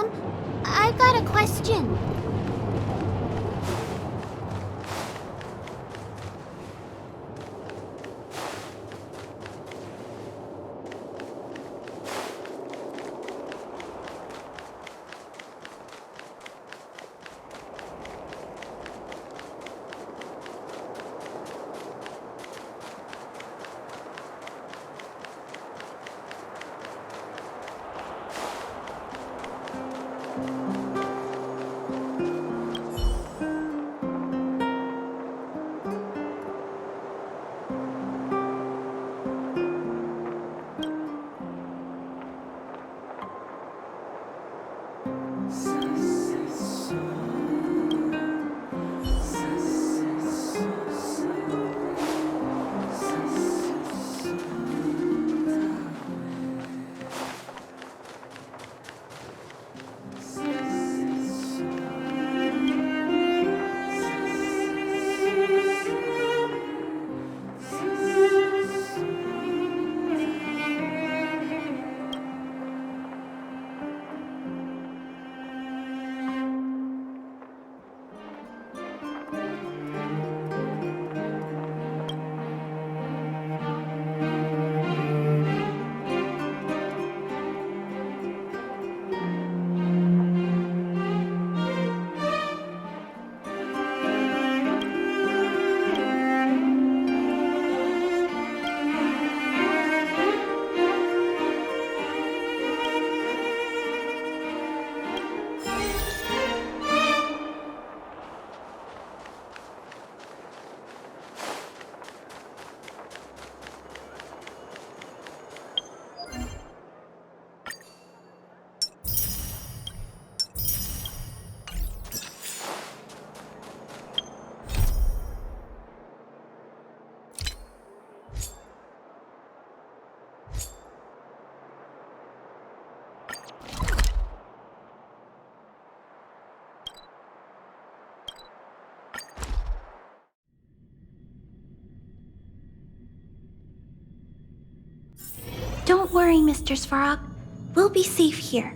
Speaker 6: Mom, I've got a question.
Speaker 7: Don't worry, Mr. Svarog. We'll be safe here.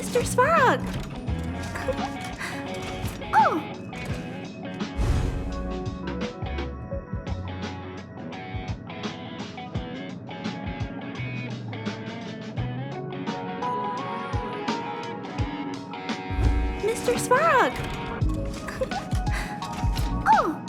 Speaker 7: Mr. Svarog! Oh! Mr. Svarog! Oh!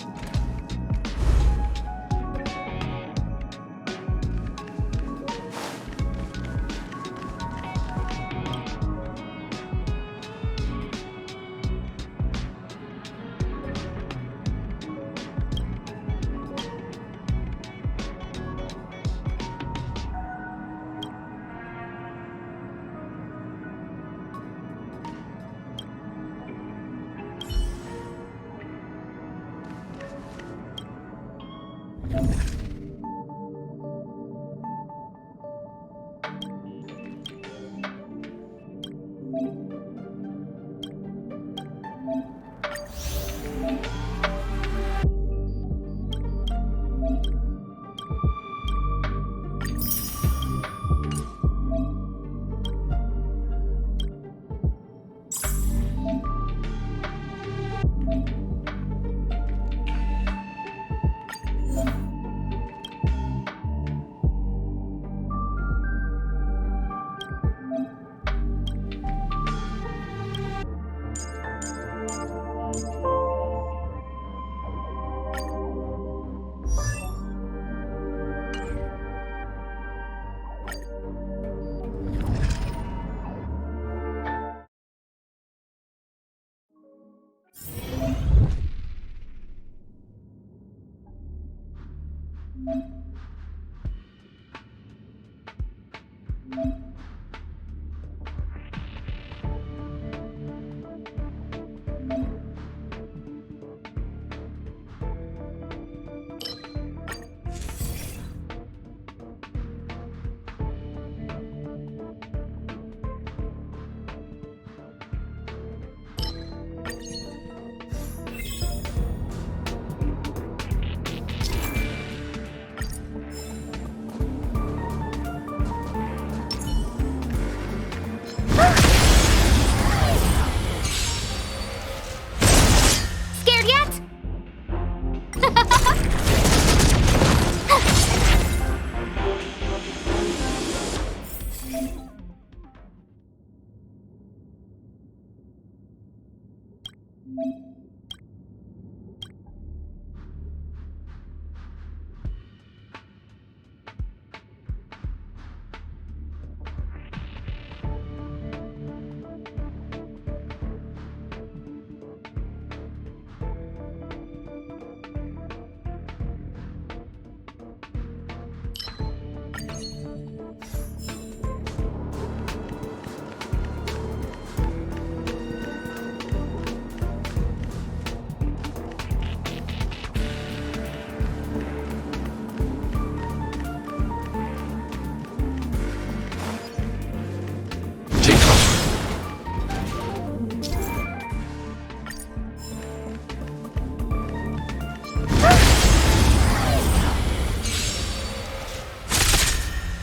Speaker 4: Scared yet?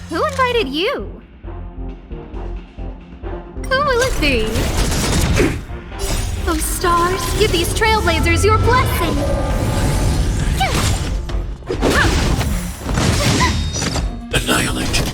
Speaker 15: Who invited you? Who will it be?
Speaker 4: Those stars, give these Trailblazers your blessing!
Speaker 8: Annihilate.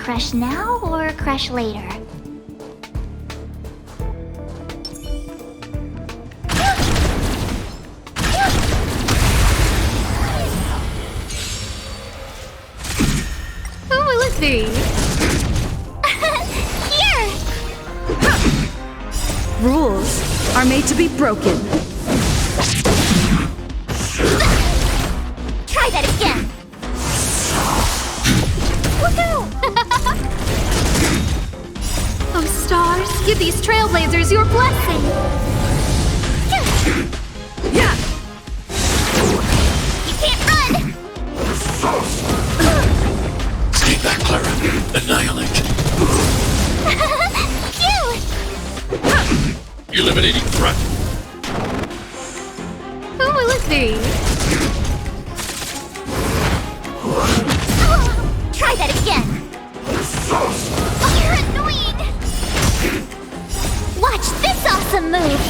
Speaker 4: Crush now or crush later?
Speaker 15: Oh, let's see.
Speaker 4: Here!
Speaker 2: Rules are made to be broken.
Speaker 4: Try that again! Woohoo!
Speaker 15: Oh, stars, give these Trailblazers your blessing.
Speaker 2: Yeah!
Speaker 4: You can't run!
Speaker 8: Stay back, Clara. Annihilate.
Speaker 4: Phew!
Speaker 8: Eliminating threat.
Speaker 15: Oh, let's see.
Speaker 4: Try that again! Oh, you're annoying! Watch this awesome move!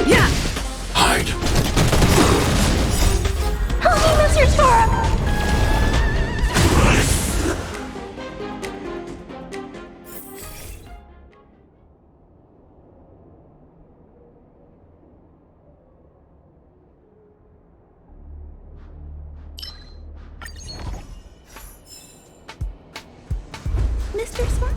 Speaker 2: Yeah!
Speaker 8: Hide.
Speaker 4: Help me, Mr. Torb!
Speaker 6: Mr. Smart?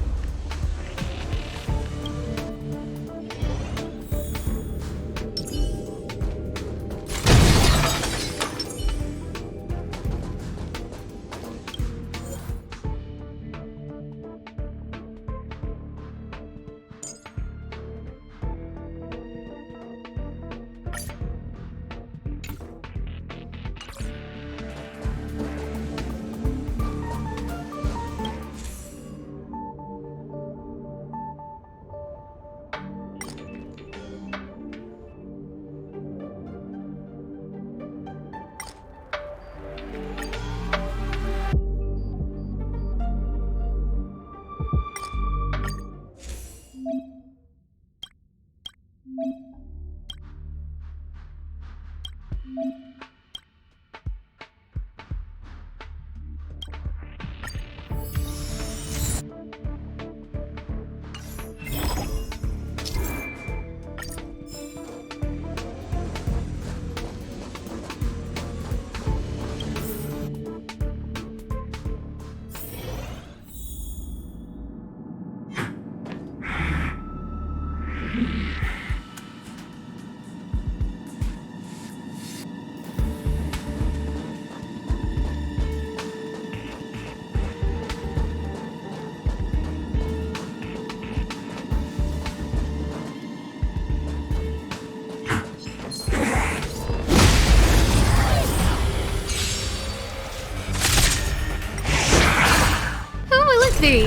Speaker 15: See.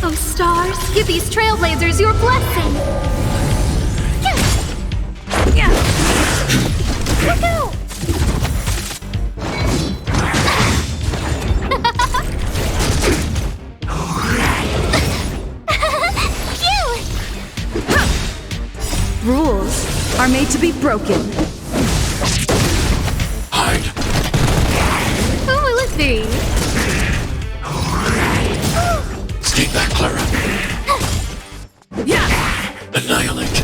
Speaker 15: Oh, stars, give these Trailblazers your blessing.
Speaker 4: Yeah. Woohoo!
Speaker 2: Phew! Rules are made to be broken.
Speaker 8: Hide.
Speaker 15: Oh, let's see.
Speaker 8: Stay back, Clara.
Speaker 2: Yeah!
Speaker 8: Annihilate.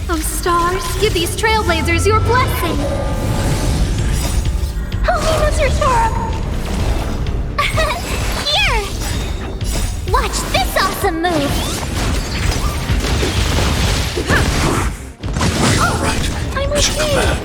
Speaker 15: Oh, stars, give these Trailblazers your blessing.
Speaker 4: Help me, Mr. Torb! Here! Watch this awesome move!
Speaker 8: Are you alright?
Speaker 4: I'm
Speaker 8: Mission
Speaker 4: okay.
Speaker 8: command.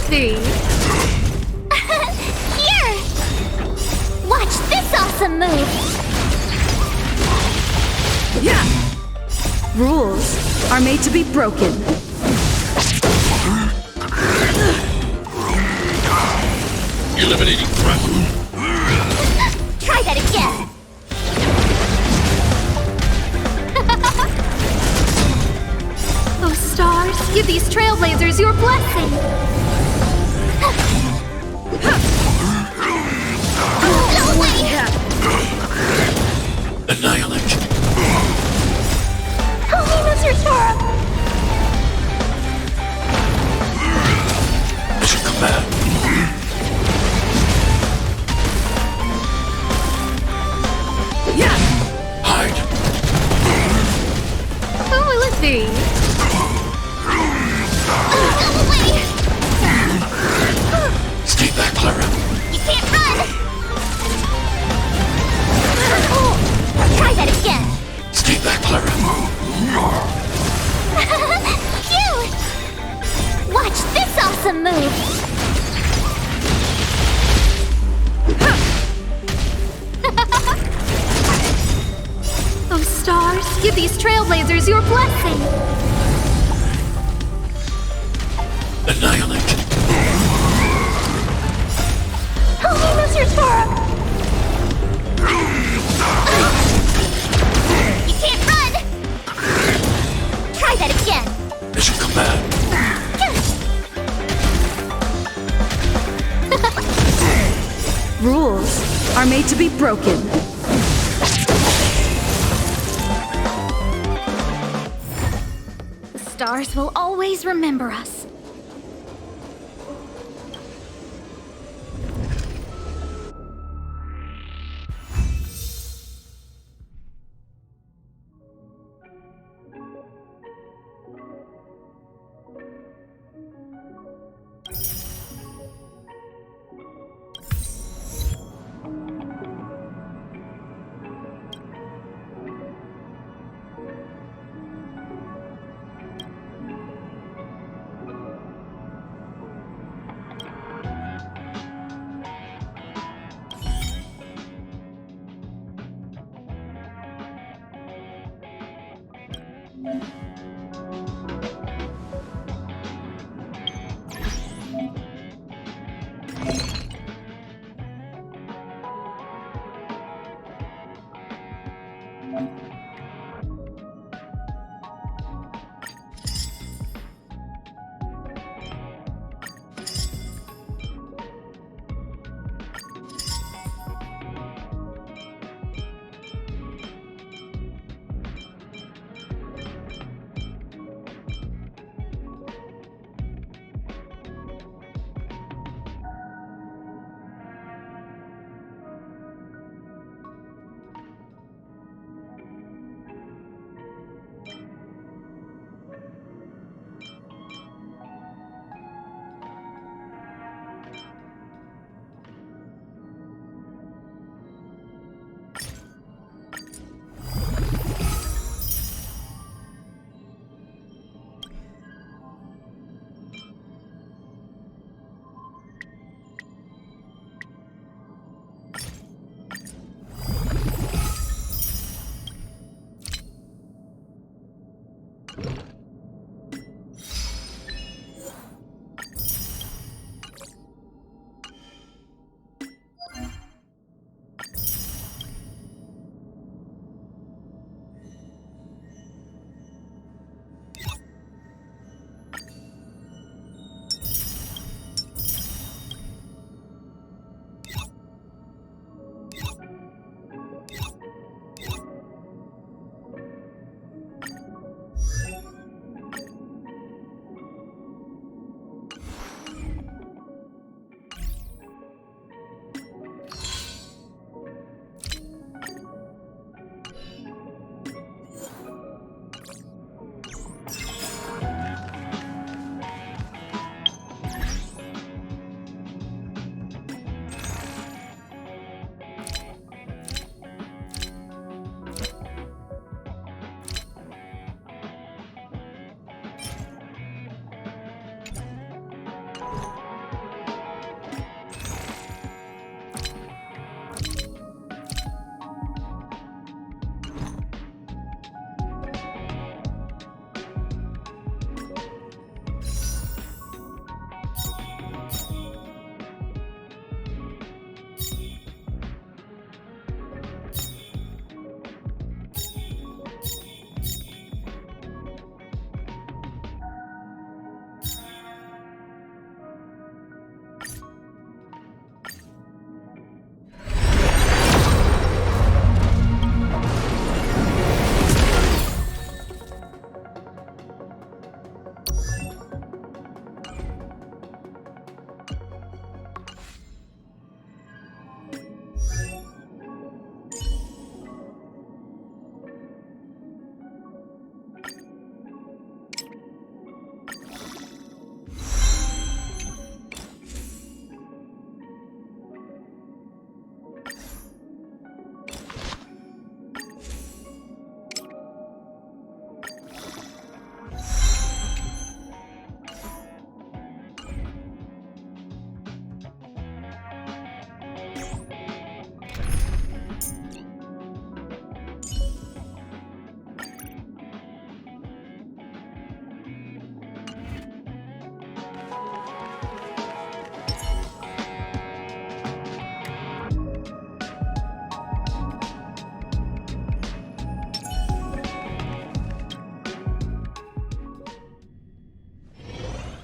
Speaker 15: see.
Speaker 4: Here! Watch this awesome move!
Speaker 2: Yeah! Rules are made to be broken.
Speaker 8: Eliminating threat.
Speaker 4: Try that again!
Speaker 15: Oh, stars, give these trailblazers your blessing.
Speaker 4: No way!
Speaker 8: Annihilate.
Speaker 4: Help me, Mr. Sora!
Speaker 8: Mission command.
Speaker 2: Yeah!
Speaker 8: Hide.
Speaker 15: Who will it be?
Speaker 4: Go away!
Speaker 8: Stay back, Clara.
Speaker 4: You can't run! Try that again!
Speaker 8: Stay back, Clara.
Speaker 4: Cute! Watch this awesome move!
Speaker 15: Oh, stars, give these trailblazers your blessing.
Speaker 8: Annihilate.
Speaker 4: Help me, Mr. Sora! You can't run! Try that again!
Speaker 8: Mission command.
Speaker 2: Rules are made to be broken.
Speaker 15: The stars will always remember us.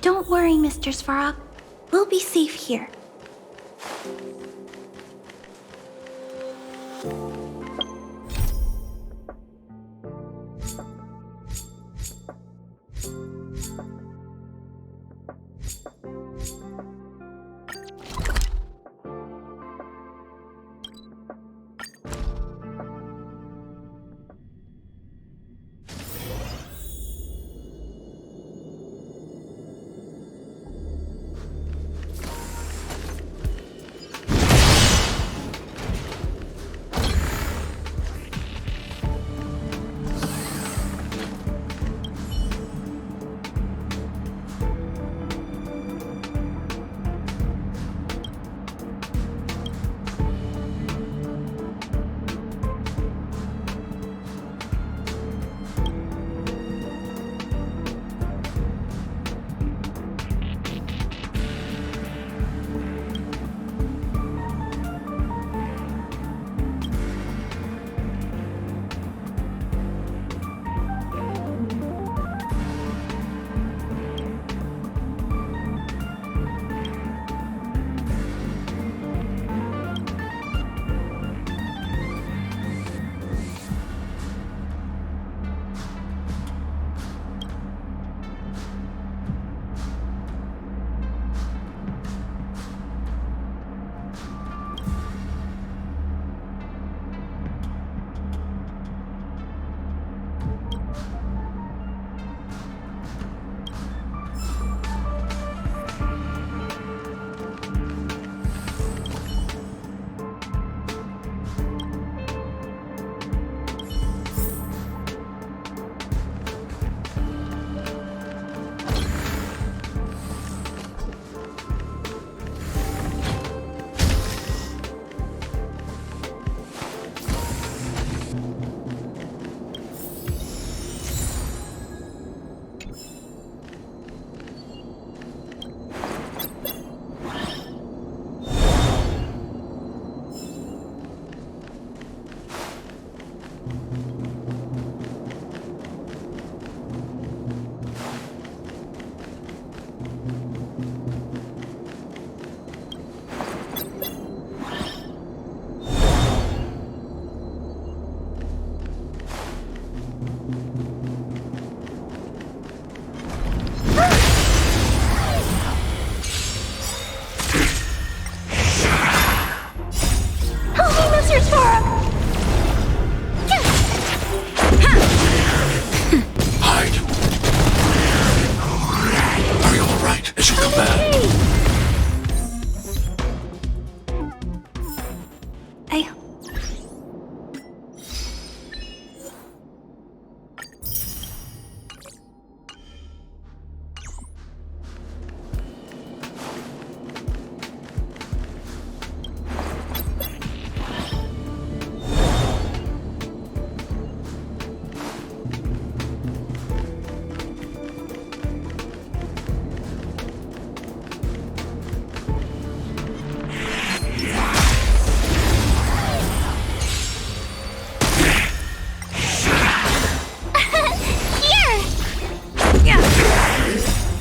Speaker 7: Don't worry, Mr. Svarog. We'll be safe here.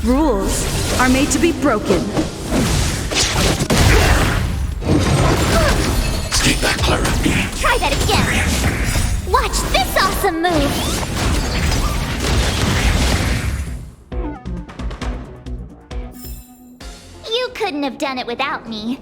Speaker 2: Rules are made to be broken.
Speaker 8: Stay back, Clara.
Speaker 4: Try that again. Watch this awesome move. You couldn't have done it without me.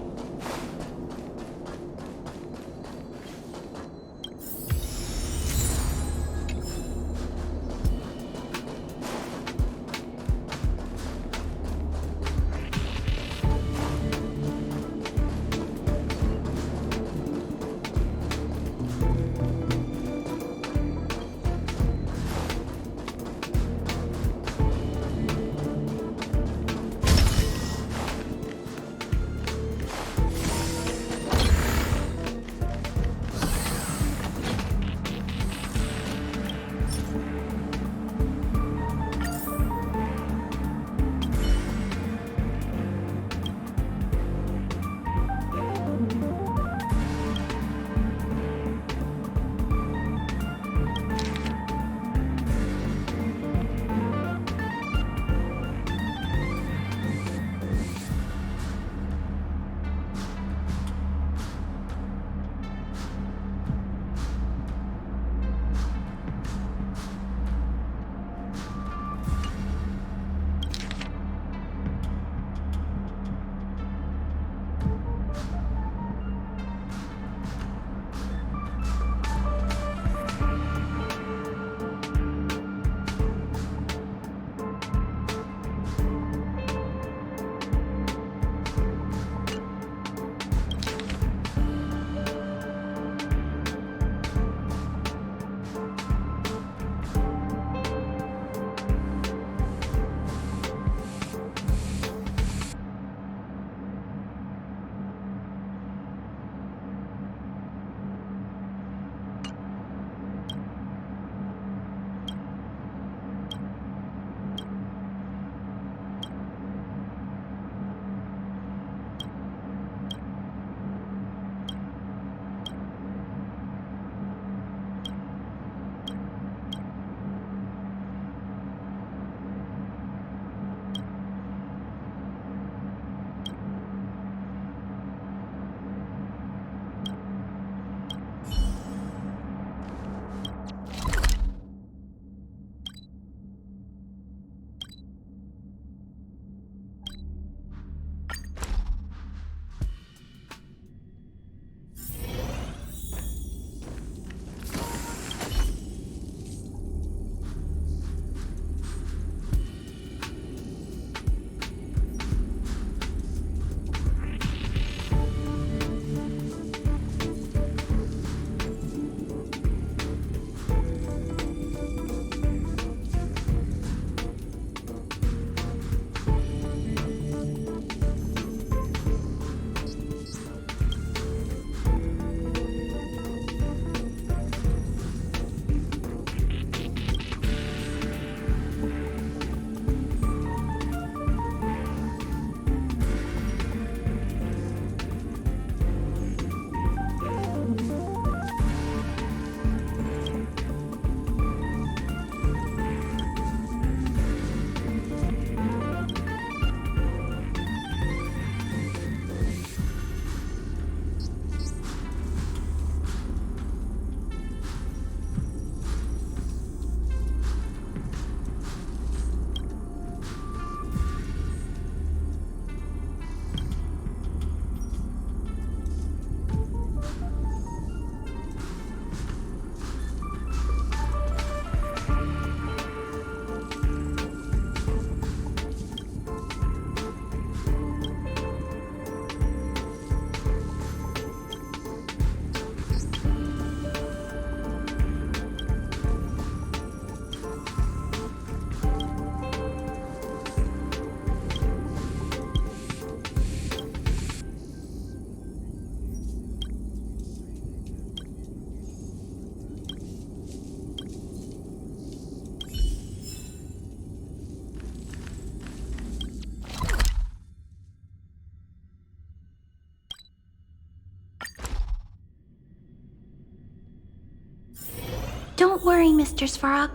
Speaker 7: worry, Mr. Svarog.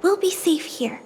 Speaker 7: We'll be safe here.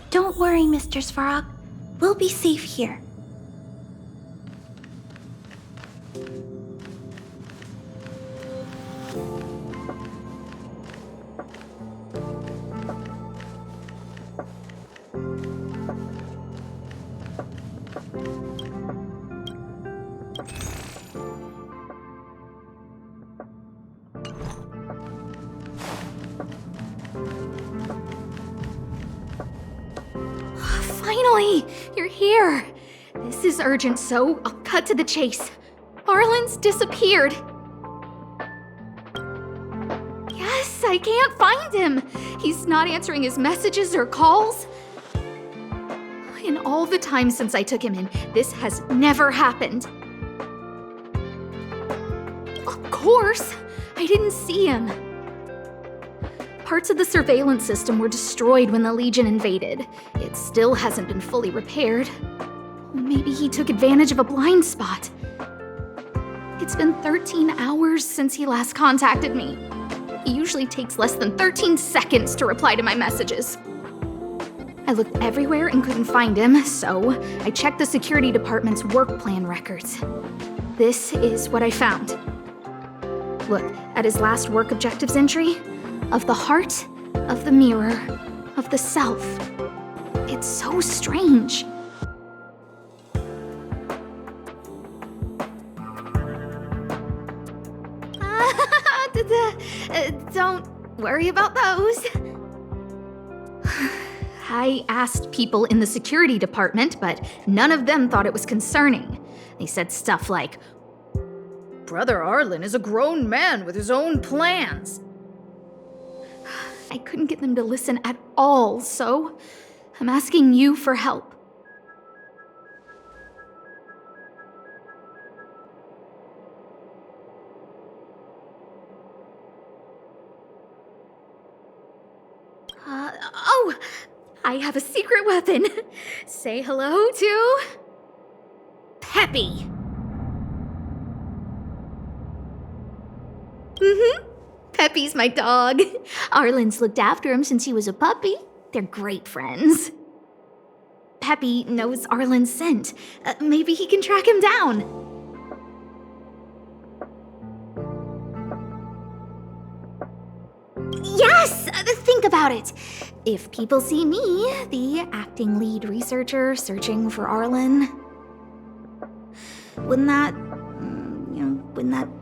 Speaker 7: Don't worry, Mr. Svarog. We'll be safe here.
Speaker 15: Finally! You're here! This is urgent, so I'll cut to the chase. Arlen's disappeared. Yes, I can't find him! He's not answering his messages or calls. In all the time since I took him in, this has never happened. Of course! I didn't see him. Parts of the surveillance system were destroyed when the Legion invaded. It still hasn't been fully repaired. Maybe he took advantage of a blind spot. It's been 13 hours since he last contacted me. He usually takes less than 13 seconds to reply to my messages. I looked everywhere and couldn't find him, so I checked the security department's work plan records. This is what I found. Look at his last work objectives entry. Of the heart, of the mirror, of the self. It's so strange. Don't worry about those. I asked people in the security department, but none of them thought it was concerning. They said stuff like, "Brother Arlen is a grown man with his own plans." I couldn't get them to listen at all, so I'm asking you for help. Oh, I have a secret weapon. Say hello to Peppy. Peppy's my dog. Arlen's looked after him since he was a puppy. They're great friends. Peppy knows Arlen's scent. Maybe he can track him down. Yes! Think about it. If people see me, the acting lead researcher searching for Arlen, wouldn't that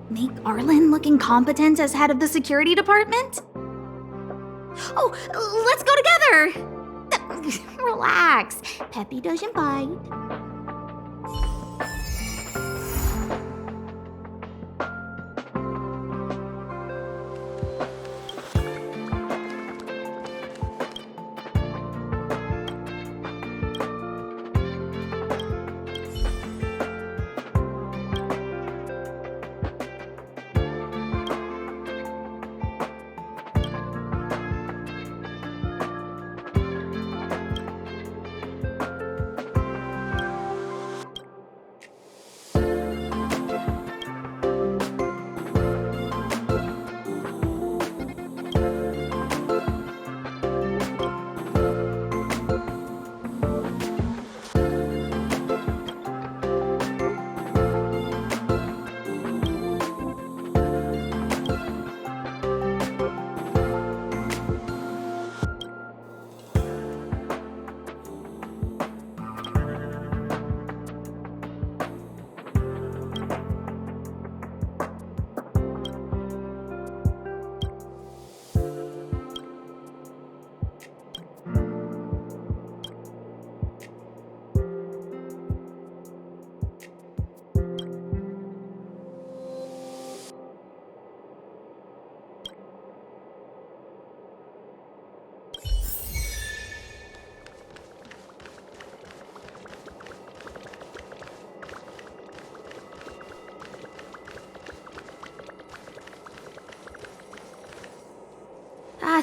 Speaker 15: make Arlen look incompetent as head of the security department? Oh, let's go together! Relax. Peppy doesn't bite.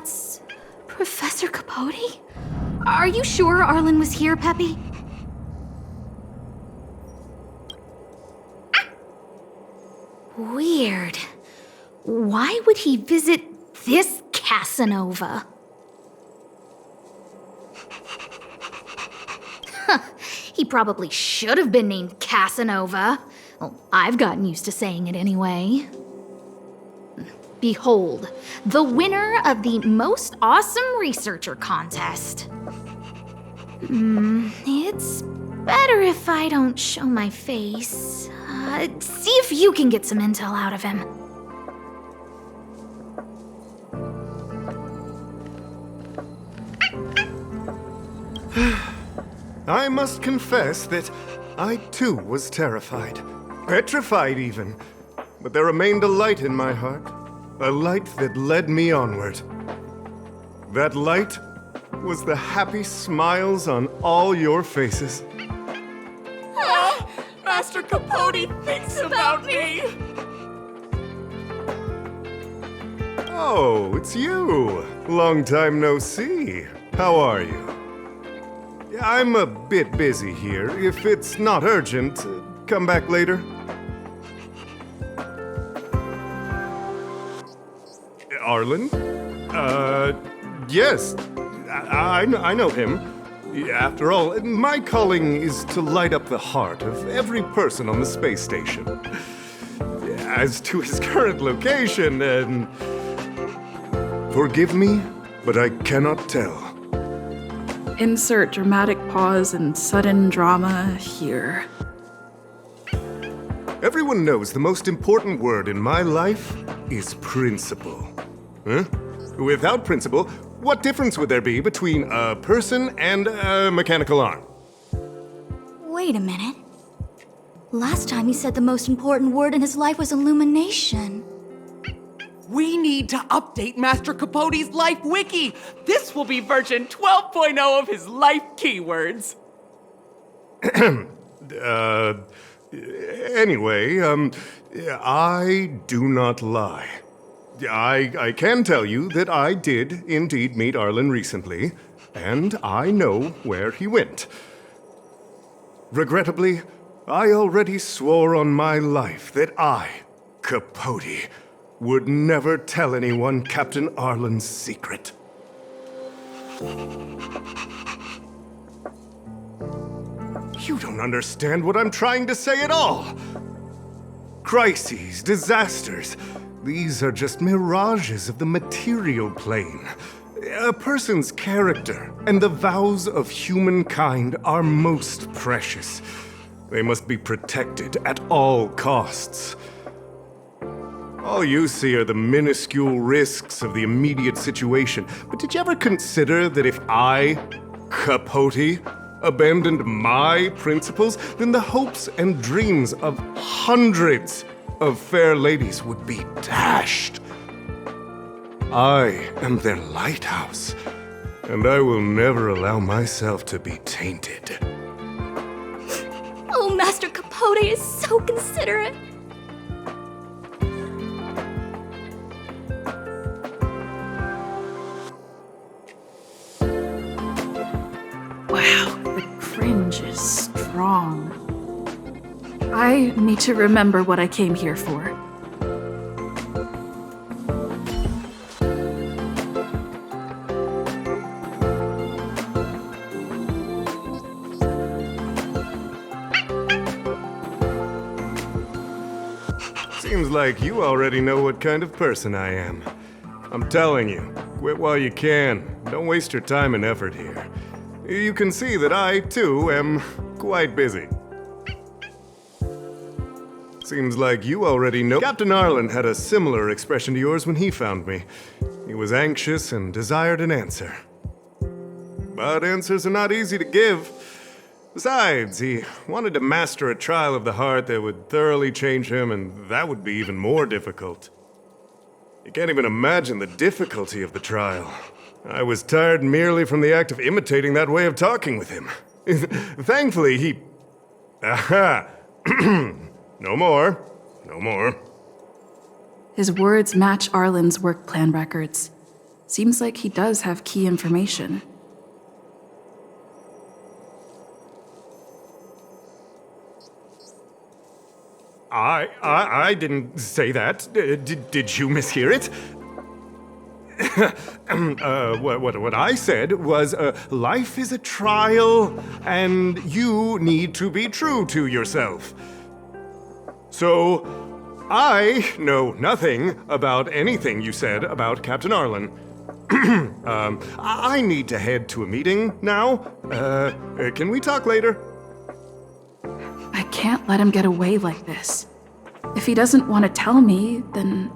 Speaker 15: That's Professor Capote? Are you sure Arlen was here, Peppy? Weird. Why would he visit this Casanova? He probably should have been named Casanova. Well, I've gotten used to saying it anyway. Behold, the winner of the Most Awesome Researcher contest. It's better if I don't show my face. See if you can get some intel out of him.
Speaker 16: I must confess that I too was terrified. Petrified even. But there remained a light in my heart. A light that led me onward. That light was the happy smiles on all your faces.
Speaker 12: Master Capote thinks about me!
Speaker 16: Oh, it's you. Long time no see. How are you? I'm a bit busy here. If it's not urgent, come back later. Arlen? Yes. I know him. After all, my calling is to light up the heart of every person on the space station. As to his current location, forgive me, but I cannot tell.
Speaker 2: Insert dramatic pause and sudden drama here.
Speaker 16: Everyone knows the most important word in my life is principle. Huh? Without principle, what difference would there be between a person and a mechanical arm?
Speaker 15: Wait a minute. Last time he said the most important word in his life was illumination.
Speaker 12: We need to update Master Capote's Life Wiki! This will be version 12.0 of his life keywords!
Speaker 16: Anyway, I do not lie. I can tell you that I did indeed meet Arlen recently, and I know where he went. Regrettably, I already swore on my life that I, Capote, would never tell anyone Captain Arlen's secret. You don't understand what I'm trying to say at all. Crises, disasters, these are just mirages of the material plane. A person's character and the vows of humankind are most precious. They must be protected at all costs. All you see are the minuscule risks of the immediate situation. But did you ever consider that if I, Capote, abandoned my principles, then the hopes and dreams of hundreds of fair ladies would be dashed? I am their lighthouse, and I will never allow myself to be tainted.
Speaker 15: Oh, Master Capote is so considerate.
Speaker 2: Wow, the cringe is strong. I need to remember what I came here for.
Speaker 16: Seems like you already know what kind of person I am. I'm telling you, quit while you can. Don't waste your time and effort here. You can see that I, too, am quite busy. Seems like you already know. Captain Arlen had a similar expression to yours when he found me. He was anxious and desired an answer. But answers are not easy to give. Besides, he wanted to master a trial of the heart that would thoroughly change him, and that would be even more difficult. You can't even imagine the difficulty of the trial. I was tired merely from the act of imitating that way of talking with him. Thankfully, he... Aha! No more. No more.
Speaker 2: His words match Arlen's work plan records. Seems like he does have key information.
Speaker 16: I didn't say that. Did you mishear it? What I said was, life is a trial, and you need to be true to yourself. So, I know nothing about anything you said about Captain Arlen. I need to head to a meeting now. Can we talk later?
Speaker 2: I can't let him get away like this. If he doesn't want to tell me, then...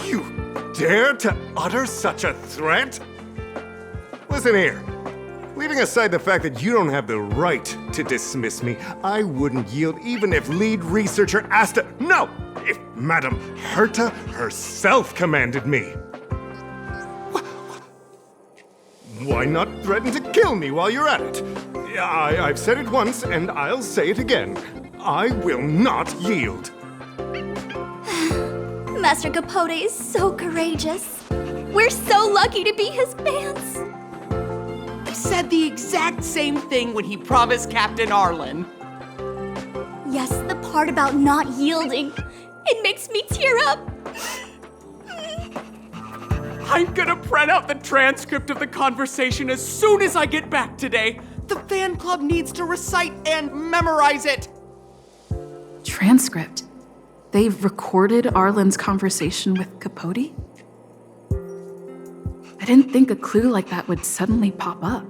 Speaker 16: You dare to utter such a threat? Listen here. Leaving aside the fact that you don't have the right to dismiss me, I wouldn't yield even if lead researcher Asta... No! If Madame Herta herself commanded me. Why not threaten to kill me while you're at it? I've said it once, and I'll say it again. I will not yield.
Speaker 4: Master Capote is so courageous. We're so lucky to be his fans.
Speaker 12: He said the exact same thing when he promised Captain Arlen.
Speaker 4: Yes, the part about not yielding. It makes me tear up.
Speaker 12: I'm gonna print out the transcript of the conversation as soon as I get back today. The fan club needs to recite and memorize it.
Speaker 2: Transcript? They've recorded Arlen's conversation with Capote? I didn't think a clue like that would suddenly pop up.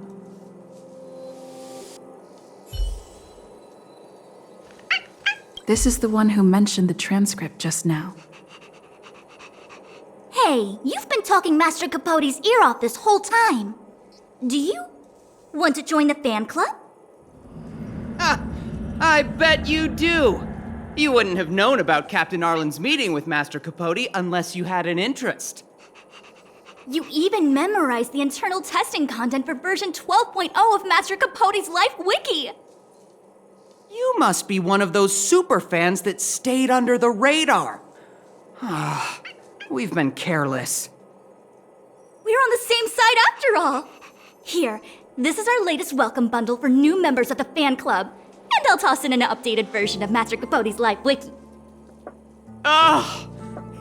Speaker 2: This is the one who mentioned the transcript just now.
Speaker 4: Hey, you've been talking Master Capote's ear off this whole time. Do you want to join the fan club?
Speaker 12: I bet you do. You wouldn't have known about Captain Arlen's meeting with Master Capote unless you had an interest.
Speaker 4: You even memorized the internal testing content for version 12.0 of Master Capote's Life Wiki.
Speaker 12: You must be one of those super fans that stayed under the radar. We've been careless.
Speaker 4: We're on the same side after all. Here, this is our latest welcome bundle for new members of the fan club. And I'll toss in an updated version of Master Capote's Life Wiki.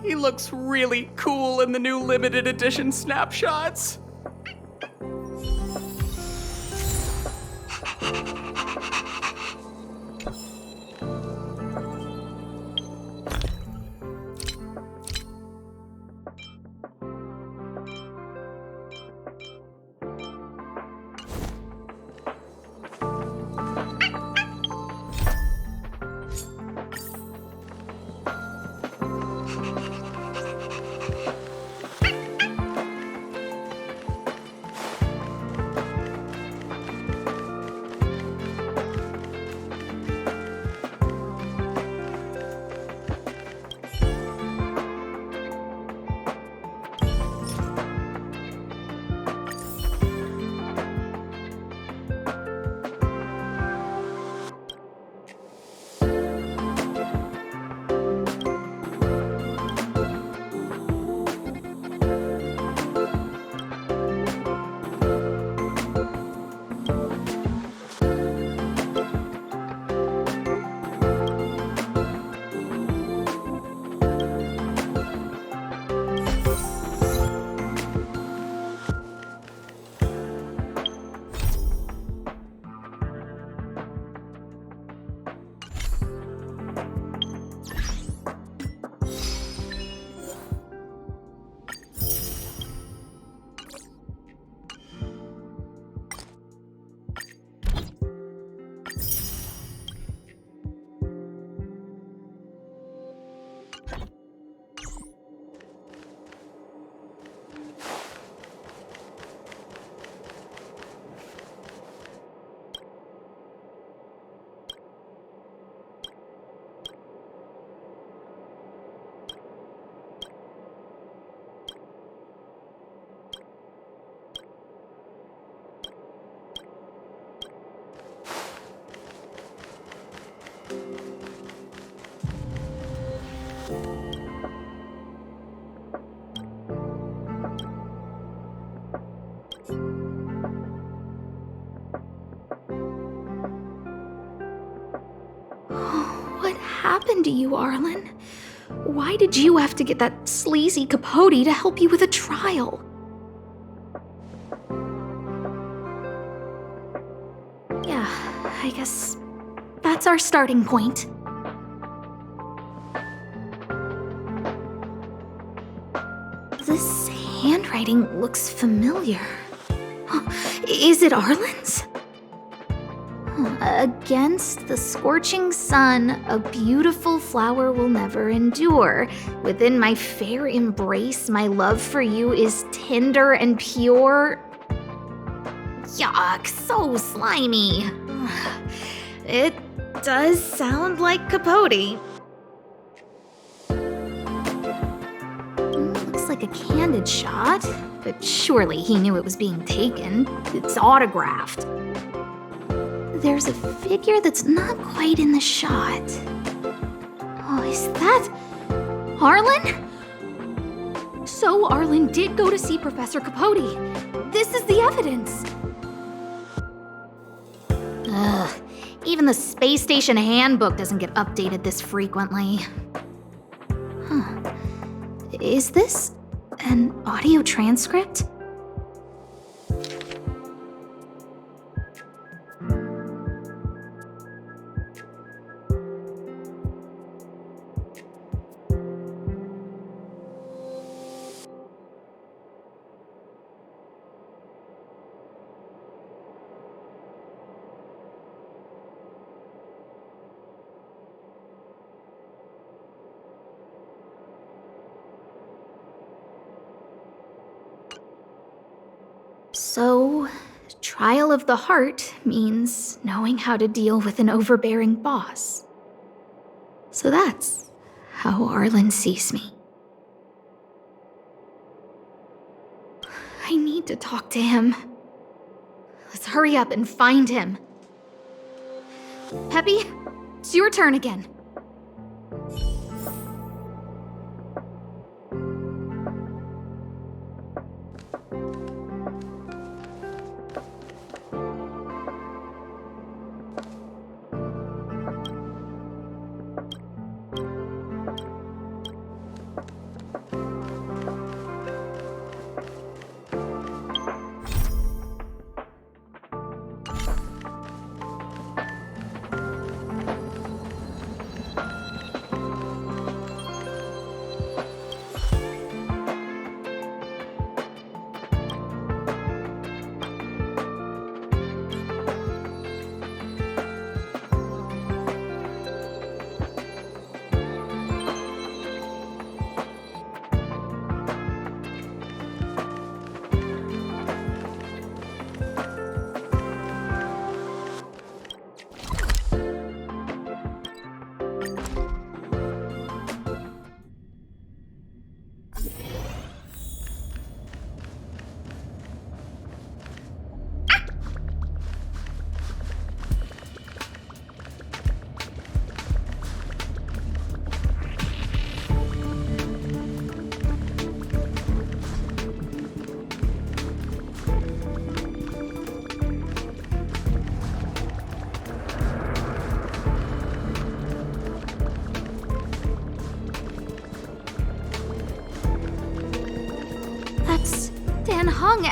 Speaker 12: He looks really cool in the new limited edition snapshots.
Speaker 15: happened to you, Arlen? Why did you have to get that sleazy Capote to help you with a trial? Yeah, I guess that's our starting point. This handwriting looks familiar. Is it Arlen's? Against the scorching sun, a beautiful flower will never endure. Within my fair embrace, my love for you is tender and pure. Yuck, so slimy. It does sound like Capote. Looks like a candid shot, but surely he knew it was being taken. It's autographed. There's a figure that's not quite in the shot. Oh, is that Arlen? So Arlen did go to see Professor Capote. This is the evidence. Ugh, even the space station handbook doesn't get updated this frequently. Huh. Is this an audio transcript? So, trial of the heart means knowing how to deal with an overbearing boss. So that's how Arlen sees me. I need to talk to him. Let's hurry up and find him. Peppy, it's your turn again.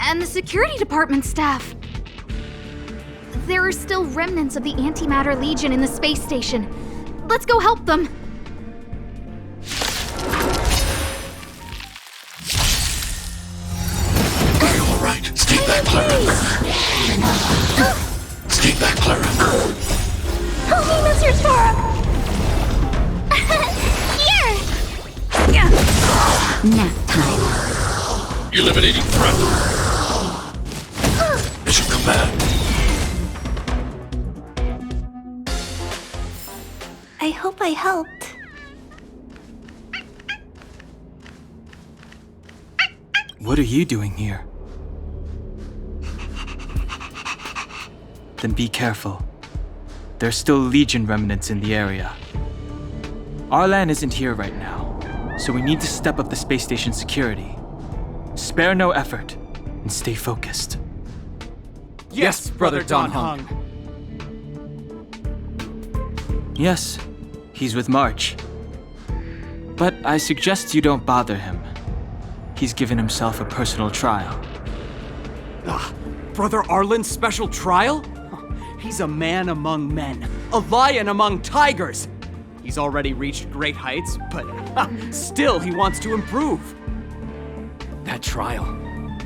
Speaker 15: And the security department staff. There are still remnants of the Antimatter Legion in the space station. Let's go help them.
Speaker 8: Are you all right? Stay back, Clara. Stay back, Clara.
Speaker 6: Help me, Mr. Torok! Here!
Speaker 1: Nap time.
Speaker 8: Eliminating threat. Mission command.
Speaker 7: I hope I helped.
Speaker 10: What are you doing here? Then be careful. There's still Legion remnants in the area. Arlan isn't here right now, so we need to step up the space station security. Spare no effort and stay focused.
Speaker 12: Yes, Brother Don Hung.
Speaker 10: Yes, He's with March. But I suggest you don't bother him. He's given himself a personal trial.
Speaker 12: Brother Arlen's special trial? He's a man among men, a lion among tigers. He's already reached great heights, but still he wants to improve. That trial,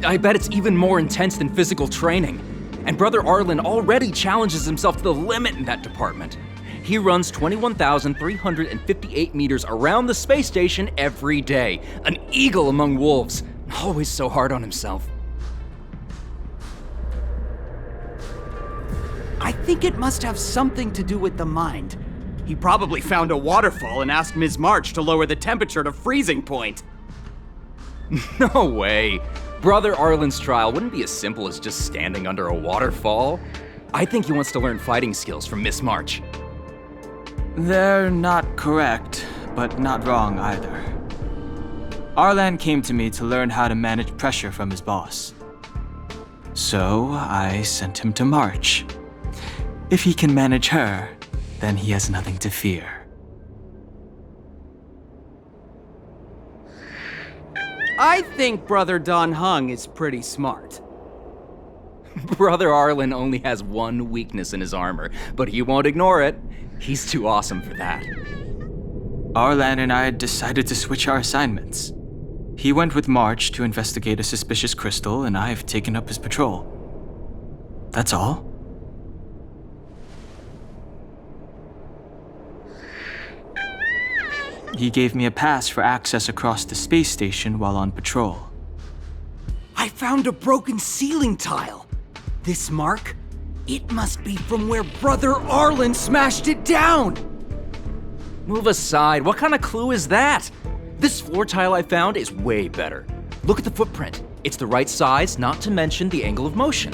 Speaker 12: I bet it's even more intense than physical training. And Brother Arlen already challenges himself to the limit in that department. He runs 21,358 meters around the space station every day. An eagle among wolves, always so hard on himself. I think it must have something to do with the mind. He probably found a waterfall and asked Ms. March to lower the temperature to freezing point. No way. Brother Arlen's trial wouldn't be as simple as just standing under a waterfall. I think he wants to learn fighting skills from Miss March.
Speaker 10: They're not correct, but not wrong either. Arlen came to me to learn how to manage pressure from his boss. So I sent him to March. If he can manage her, then he has nothing to fear.
Speaker 12: I think Brother Don Hung is pretty smart.
Speaker 17: Brother Arlen only has one weakness in his armor, but he won't ignore it. He's too awesome for that.
Speaker 10: Arlen and I decided to switch our assignments. He went with March to investigate a suspicious crystal, and I've taken up his patrol. That's all. He gave me a pass for access across the space station while on patrol.
Speaker 12: I found a broken ceiling tile. This mark? It must be from where Brother Arlen smashed it down!
Speaker 17: Move aside, what kind of clue is that? This floor tile I found is way better. Look at the footprint. It's the right size, not to mention the angle of motion.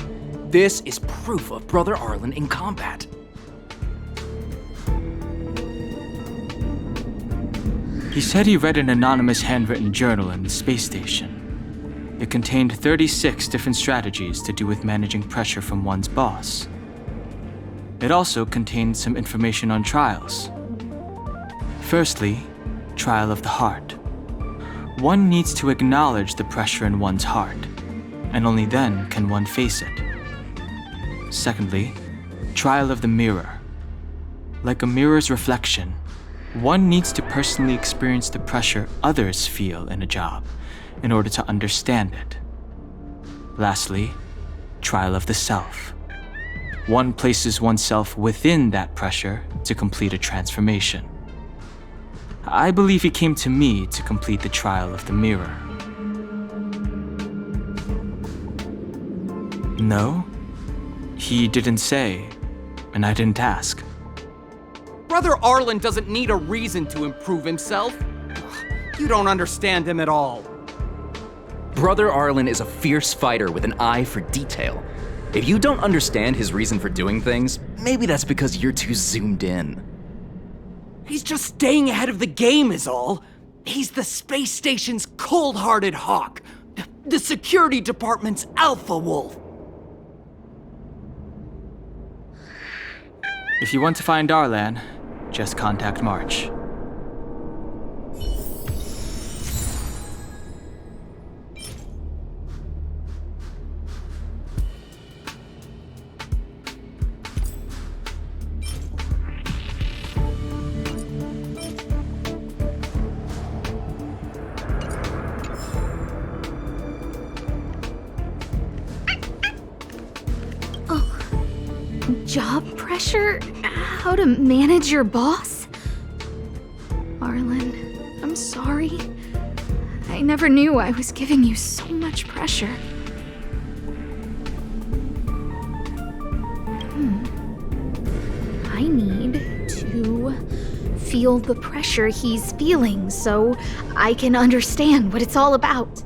Speaker 17: This is proof of Brother Arlen in combat.
Speaker 10: He said he read an anonymous handwritten journal in the space station. It contained 36 different strategies to do with managing pressure from one's boss. It also contained some information on trials. Firstly, trial of the heart. One needs to acknowledge the pressure in one's heart, and only then can one face it. Secondly, trial of the mirror. Like a mirror's reflection, one needs to personally experience the pressure others feel in a job in order to understand it. Lastly, trial of the self. One places oneself within that pressure to complete a transformation. I believe he came to me to complete the trial of the mirror. No, he didn't say, and I didn't ask.
Speaker 12: Brother Arlen doesn't need a reason to improve himself. You don't understand him at all.
Speaker 17: Brother Arlen is a fierce fighter with an eye for detail. If you don't understand his reason for doing things, maybe that's because you're too zoomed in.
Speaker 12: He's just staying ahead of the game is all. He's the space station's cold-hearted hawk. The security department's alpha wolf.
Speaker 10: If you want to find Arlen, just contact March.
Speaker 15: Job pressure? How to manage your boss? Arlen, I'm sorry. I never knew I was giving you so much pressure. I need to feel the pressure he's feeling so I can understand what it's all about.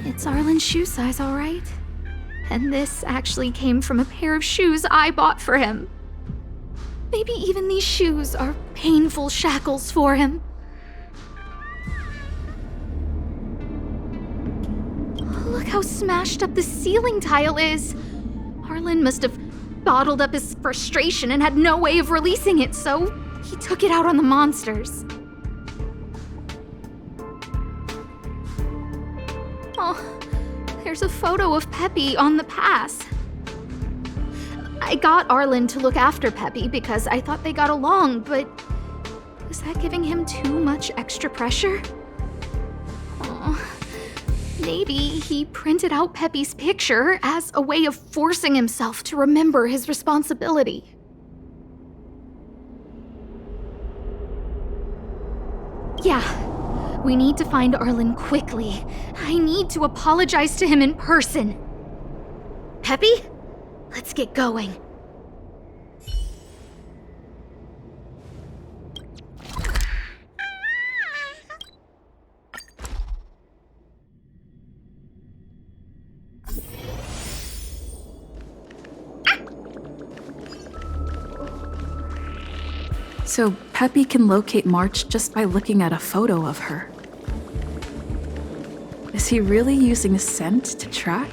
Speaker 15: It's Arlen's shoe size, all right? And this actually came from a pair of shoes I bought for him. Maybe even these shoes are painful shackles for him. Look how smashed up the ceiling tile is. Arlen must have bottled up his frustration and had no way of releasing it, so he took it out on the monsters. Oh, there's a photo of Peppy on the pass. I got Arlen to look after Peppy because I thought they got along, but was that giving him too much extra pressure? Oh, maybe he printed out Peppy's picture as a way of forcing himself to remember his responsibility. Yeah, we need to find Arlen quickly. I need to apologize to him in person. Peppy? Let's get going.
Speaker 2: So Peppy can locate March just by looking at a photo of her. Is he really using scent to track?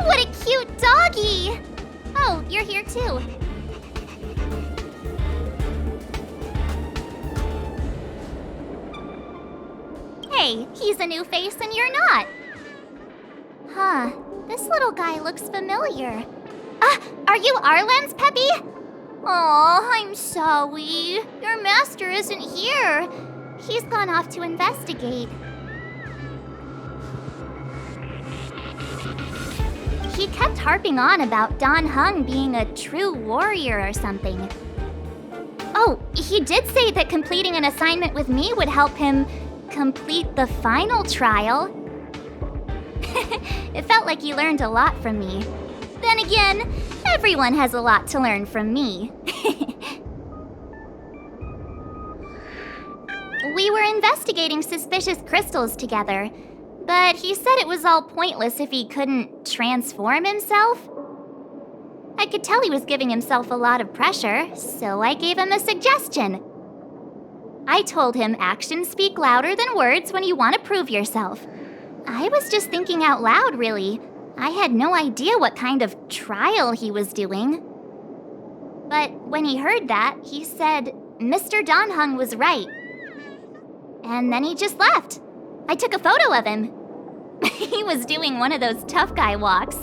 Speaker 4: What a cute doggy! Oh, you're here too. Hey, he's a new face and you're not. Huh, this little guy looks familiar. Are you Arlen's Peppy? Oh, I'm sorry. Your master isn't here. He's gone off to investigate. He kept harping on about Don Hung being a true warrior or something. Oh, he did say that completing an assignment with me would help him complete the final trial. It felt like he learned a lot from me. Then again, everyone has a lot to learn from me. We were investigating suspicious crystals together, but he said it was all pointless if he couldn't transform himself. I could tell he was giving himself a lot of pressure, so I gave him a suggestion. I told him actions speak louder than words when you want to prove yourself. I was just thinking out loud, really. I had no idea what kind of trial he was doing. But when he heard that, he said Mr. Don Hung was right. And then he just left. I took a photo of him. He was doing one of those tough guy walks.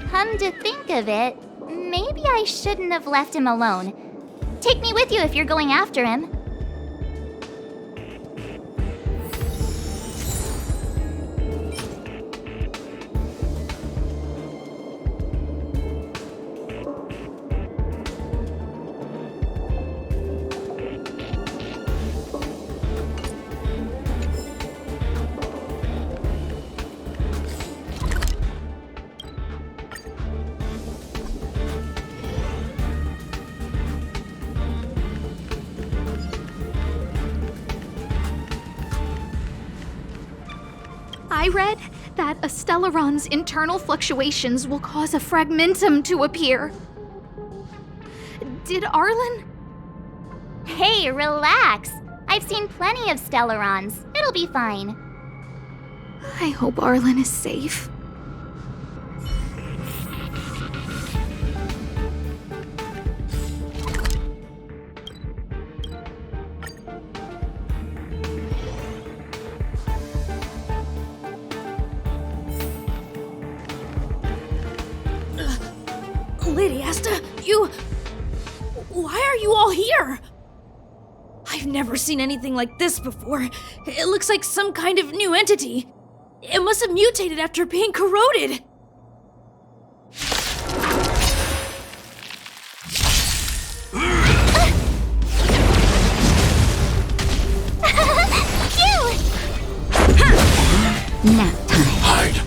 Speaker 4: Come to think of it, maybe I shouldn't have left him alone. Take me with you if you're going after him.
Speaker 15: I read that a Stellaron's internal fluctuations will cause a fragmentum to appear. Did Arlen?
Speaker 4: Hey, relax. I've seen plenty of Stellarons. It'll be fine.
Speaker 15: I hope Arlen is safe.
Speaker 11: Lady Asta, why are you all here? I've never seen anything like this before. It looks like some kind of new entity. It must have mutated after being corroded.
Speaker 1: Nap time.
Speaker 8: Hide.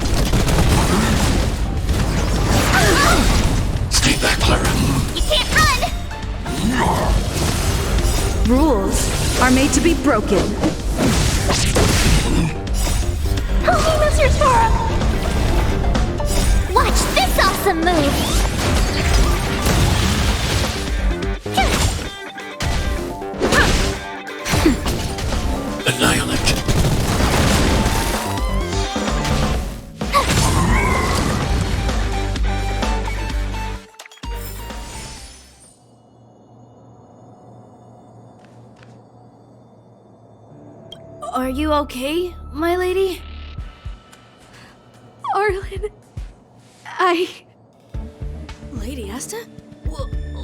Speaker 8: Stay back, Clara.
Speaker 4: You can't run!
Speaker 11: are made to be broken.
Speaker 4: Help me, Mr. Tora! Watch this awesome move!
Speaker 8: Annihilate.
Speaker 11: Are you okay, my lady?
Speaker 15: Arlen,
Speaker 11: Lady Asta?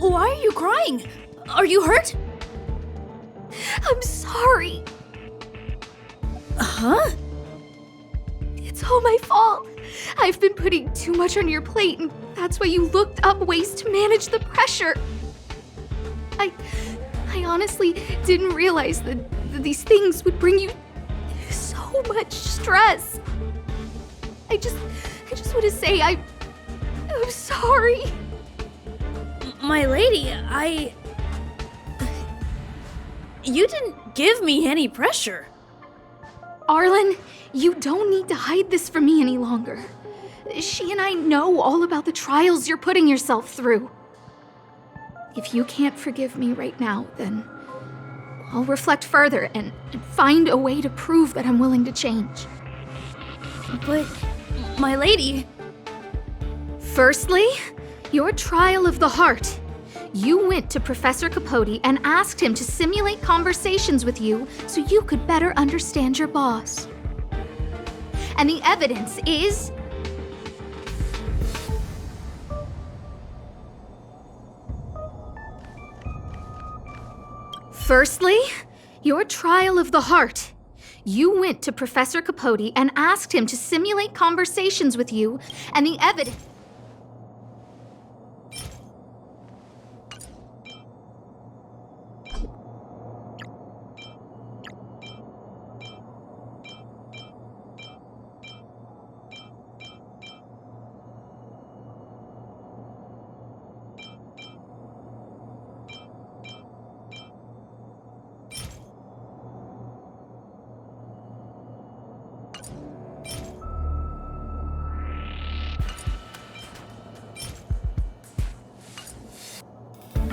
Speaker 11: Why are you crying? Are you hurt?
Speaker 15: I'm sorry.
Speaker 11: Huh?
Speaker 15: It's all my fault. I've been putting too much on your plate, and that's why you looked up ways to manage the pressure. I honestly didn't realize that these things would bring you so much stress. I just want to say I'm sorry.
Speaker 11: My lady, You didn't give me any pressure.
Speaker 15: Arlen, you don't need to hide this from me any longer. She and I know all about the trials you're putting yourself through. If you can't forgive me right now, then I'll reflect further and find a way to prove that I'm willing to change.
Speaker 11: But, my lady...
Speaker 15: Firstly, your trial of the heart. You went to Professor Capote and asked him to simulate conversations with you so you could better understand your boss. And the evidence is... Firstly, your trial of the heart. You went to Professor Capote and asked him to simulate conversations with you, and the evidence...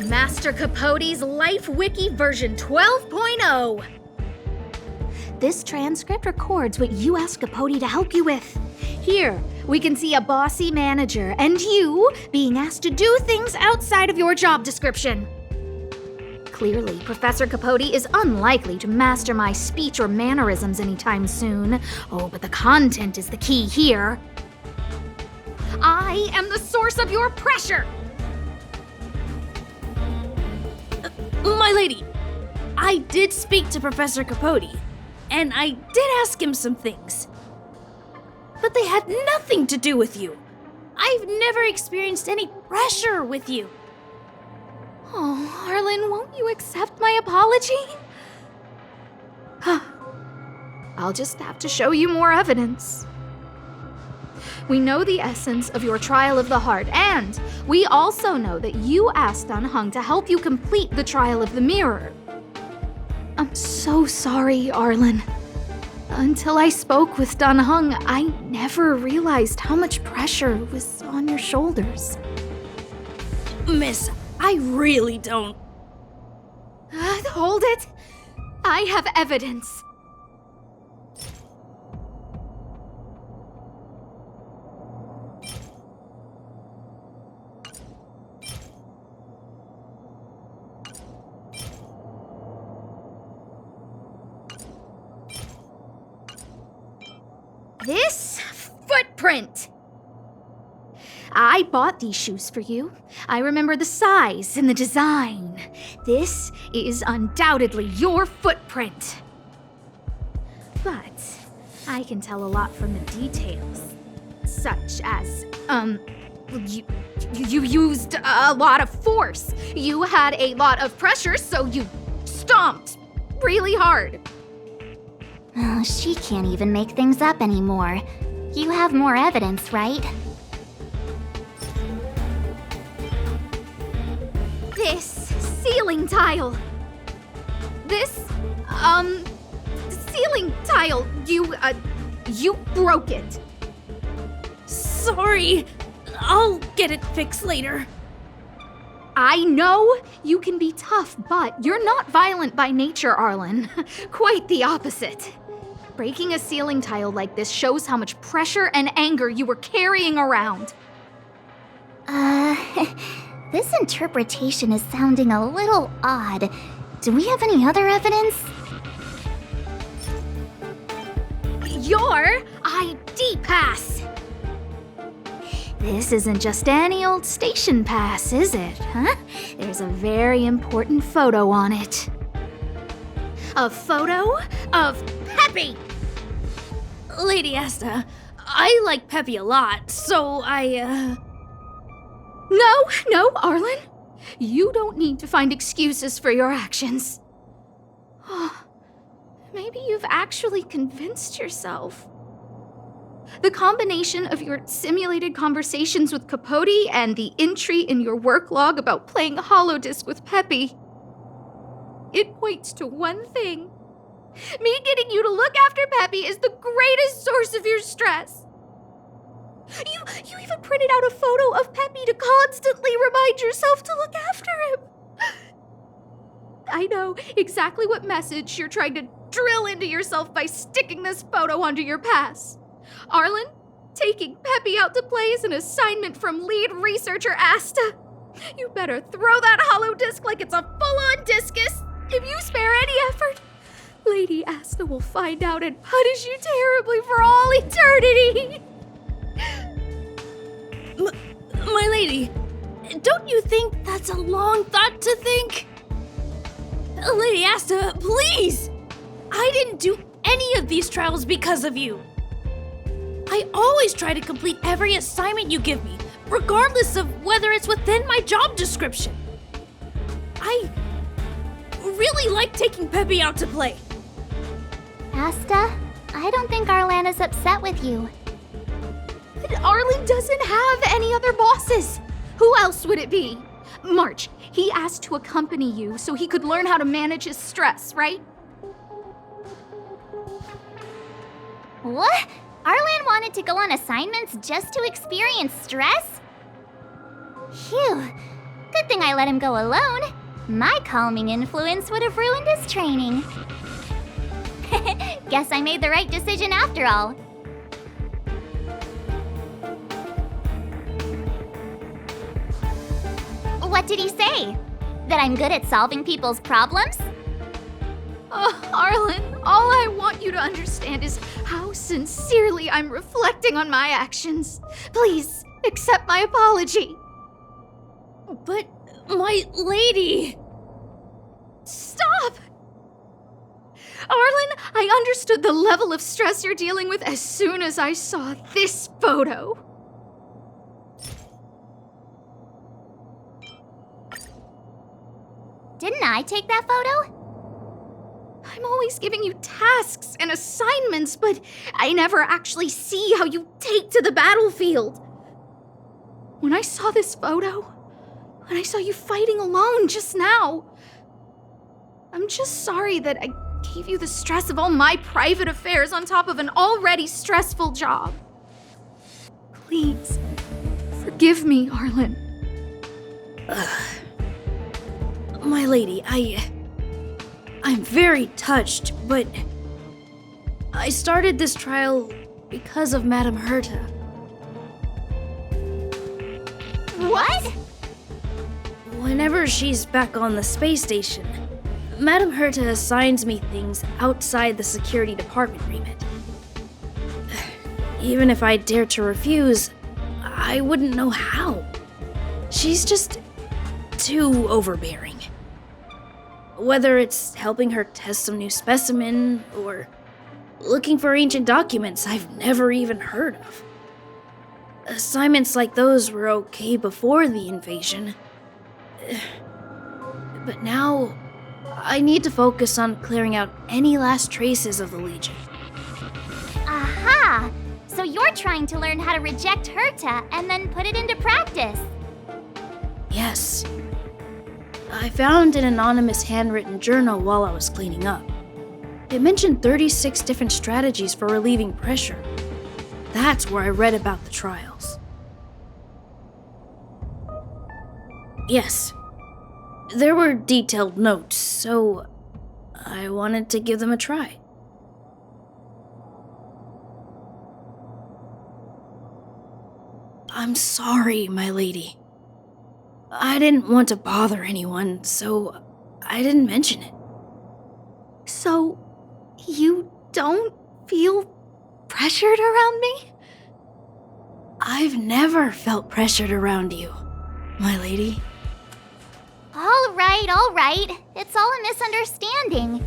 Speaker 15: Master Capote's Life Wiki version 12.0. This transcript records what you asked Capote to help you with. Here, we can see a bossy manager and you being asked to do things outside of your job description. Clearly, Professor Capote is unlikely to master my speech or mannerisms anytime soon. Oh, but the content is the key here. I am the source of your pressure!
Speaker 11: My lady, I did speak to Professor Capote, and I did ask him some things. But they had nothing to do with you. I've never experienced any pressure with you.
Speaker 15: Oh, Arlen, won't you accept my apology? I'll just have to show you more evidence. We know the essence of your trial of the heart, and we also know that you asked Dunhung to help you complete the trial of the mirror. I'm so sorry, Arlen. Until I spoke with Dunhung, I never realized how much pressure was on your shoulders.
Speaker 11: Miss, I really don't...
Speaker 15: Hold it! I have evidence. This footprint! I bought these shoes for you. I remember the size and the design. This is undoubtedly your footprint. But I can tell a lot from the details, such as, you used a lot of force. You had a lot of pressure, so you stomped really hard.
Speaker 4: Oh, she can't even make things up anymore. You have more evidence, right?
Speaker 15: This ceiling tile. This, Ceiling tile. You broke it.
Speaker 18: Sorry. I'll get it fixed later.
Speaker 15: I know you can be tough, but you're not violent by nature, Arlen. Quite the opposite. Breaking a ceiling tile like this shows how much pressure and anger you were carrying around.
Speaker 4: This interpretation is sounding a little odd. Do we have any other evidence?
Speaker 15: Your ID pass! This isn't just any old station pass, is it, huh? There's a very important photo on it. A photo of Peppy!
Speaker 18: Lady Asta, I like Peppy a lot, so
Speaker 15: No, Arlen. You don't need to find excuses for your actions. Maybe you've actually convinced yourself. The combination of your simulated conversations with Capote and the entry in your work log about playing holodisc with Peppy, it points to one thing. Me getting you to look after Peppy is the greatest source of your stress. You even printed out a photo of Peppy to constantly remind yourself to look after him. I know exactly what message you're trying to drill into yourself by sticking this photo onto your pass. Arlen, taking Peppy out to play is an assignment from lead researcher Asta. You better throw that hollow disc like it's a full-on discus. If you spare any effort, Lady Asta will find out and punish you terribly for all eternity.
Speaker 18: My lady, don't you think that's a long thought to think? Lady Asta, please! I didn't do any of these trials because of you. I always try to complete every assignment you give me, regardless of whether it's within my job description. I really like taking Peppy out to play.
Speaker 4: Asta, I don't think Arlan is upset with you.
Speaker 15: Arlen doesn't have any other bosses. Who else would it be? March, he asked to accompany you so he could learn how to manage his stress, right?
Speaker 4: What? Arlan wanted to go on assignments just to experience stress? Phew. Good thing I let him go alone. My calming influence would have ruined his training. Guess I made the right decision after all. What did he say? That I'm good at solving people's problems?
Speaker 15: Arlen, all I want you to understand is how sincerely I'm reflecting on my actions. Please, accept my apology.
Speaker 18: But, my lady...
Speaker 15: Stop! Arlen, I understood the level of stress you're dealing with as soon as I saw this photo.
Speaker 4: Didn't I take that photo?
Speaker 15: I'm always giving you tasks and assignments, but I never actually see how you take to the battlefield. When I saw this photo, when I saw you fighting alone just now, I'm just sorry that I gave you the stress of all my private affairs on top of an already stressful job. Please, forgive me, Arlen.
Speaker 18: My lady, I'm very touched, but I started this trial because of Madame Herta.
Speaker 4: What?
Speaker 18: Whenever she's back on the space station, Madame Herta assigns me things outside the security department remit. Even if I dared to refuse, I wouldn't know how. She's just too overbearing. Whether it's helping her test some new specimen, or looking for ancient documents I've never even heard of. Assignments like those were okay before the invasion. But now, I need to focus on clearing out any last traces of the Legion.
Speaker 4: Aha! So you're trying to learn how to reject Herta and then put it into practice.
Speaker 18: Yes. I found an anonymous handwritten journal while I was cleaning up. It mentioned 36 different strategies for relieving pressure. That's where I read about the trials. Yes, there were detailed notes, so I wanted to give them a try. I'm sorry, my lady. I didn't want to bother anyone, so I didn't mention it.
Speaker 15: So, you don't feel pressured around me?
Speaker 18: I've never felt pressured around you, my lady.
Speaker 4: All right. It's all a misunderstanding.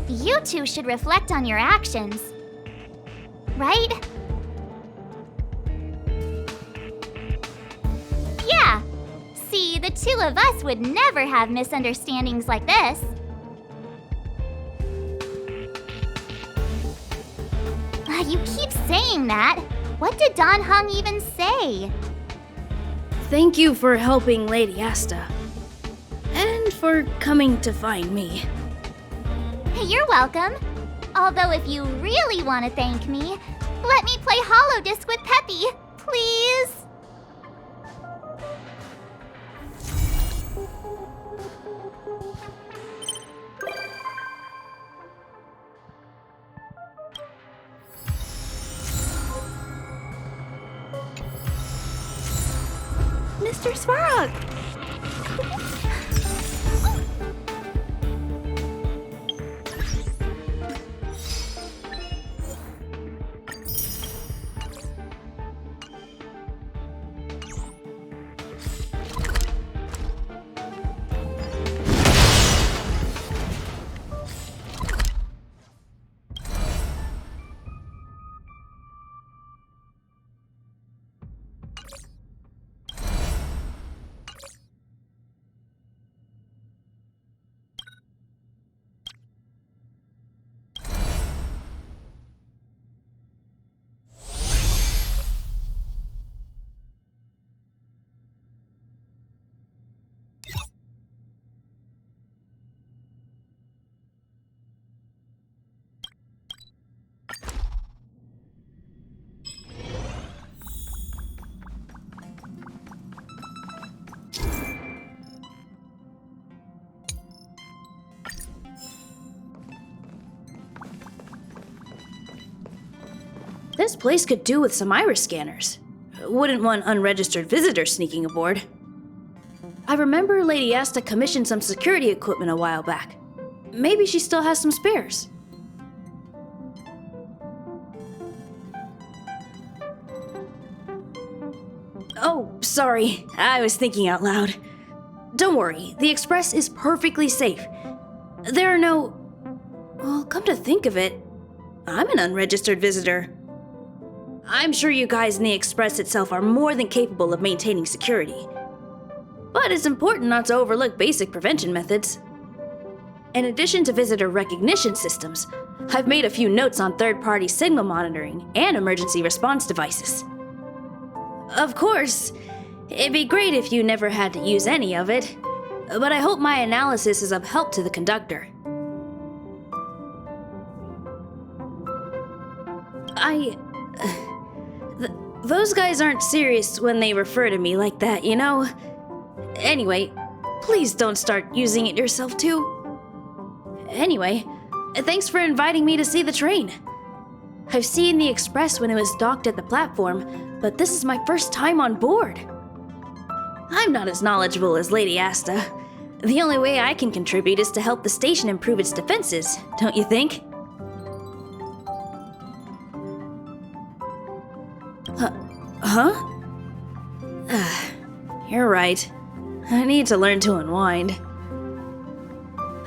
Speaker 4: You two should reflect on your actions. Right? Yeah. See, the two of us would never have misunderstandings like this. You keep saying that. What did Don Hung even say?
Speaker 18: Thank you for helping Lady Asta. And for coming to find me.
Speaker 4: You're welcome. Although if you really want to thank me, let me play Hollow Disc with Peppy, please.
Speaker 15: Mr. Svarog!
Speaker 18: This place could do with some iris scanners. Wouldn't want unregistered visitors sneaking aboard. I remember Lady Asta commissioned some security equipment a while back. Maybe she still has some spares. Oh, sorry. I was thinking out loud. Don't worry, the Express is perfectly safe. There are no... Well, come to think of it, I'm an unregistered visitor. I'm sure you guys in the Express itself are more than capable of maintaining security. But it's important not to overlook basic prevention methods. In addition to visitor recognition systems, I've made a few notes on third-party signal monitoring and emergency response devices. Of course, it'd be great if you never had to use any of it, but I hope my analysis is of help to the conductor. Those guys aren't serious when they refer to me like that, you know? Anyway, please don't start using it yourself too. Anyway, thanks for inviting me to see the train. I've seen the Express when it was docked at the platform, but this is my first time on board. I'm not as knowledgeable as Lady Asta. The only way I can contribute is to help the station improve its defenses, don't you think? Huh? You're right. I need to learn to unwind.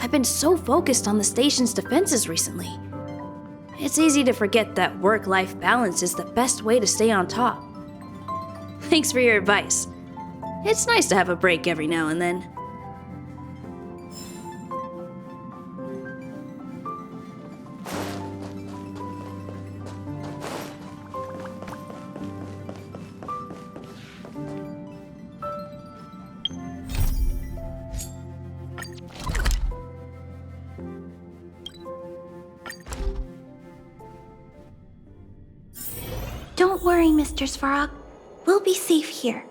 Speaker 18: I've been so focused on the station's defenses recently. It's easy to forget that work-life balance is the best way to stay on top. Thanks for your advice. It's nice to have a break every now and then.
Speaker 7: Don't worry, Mr. Svarog. We'll be safe here.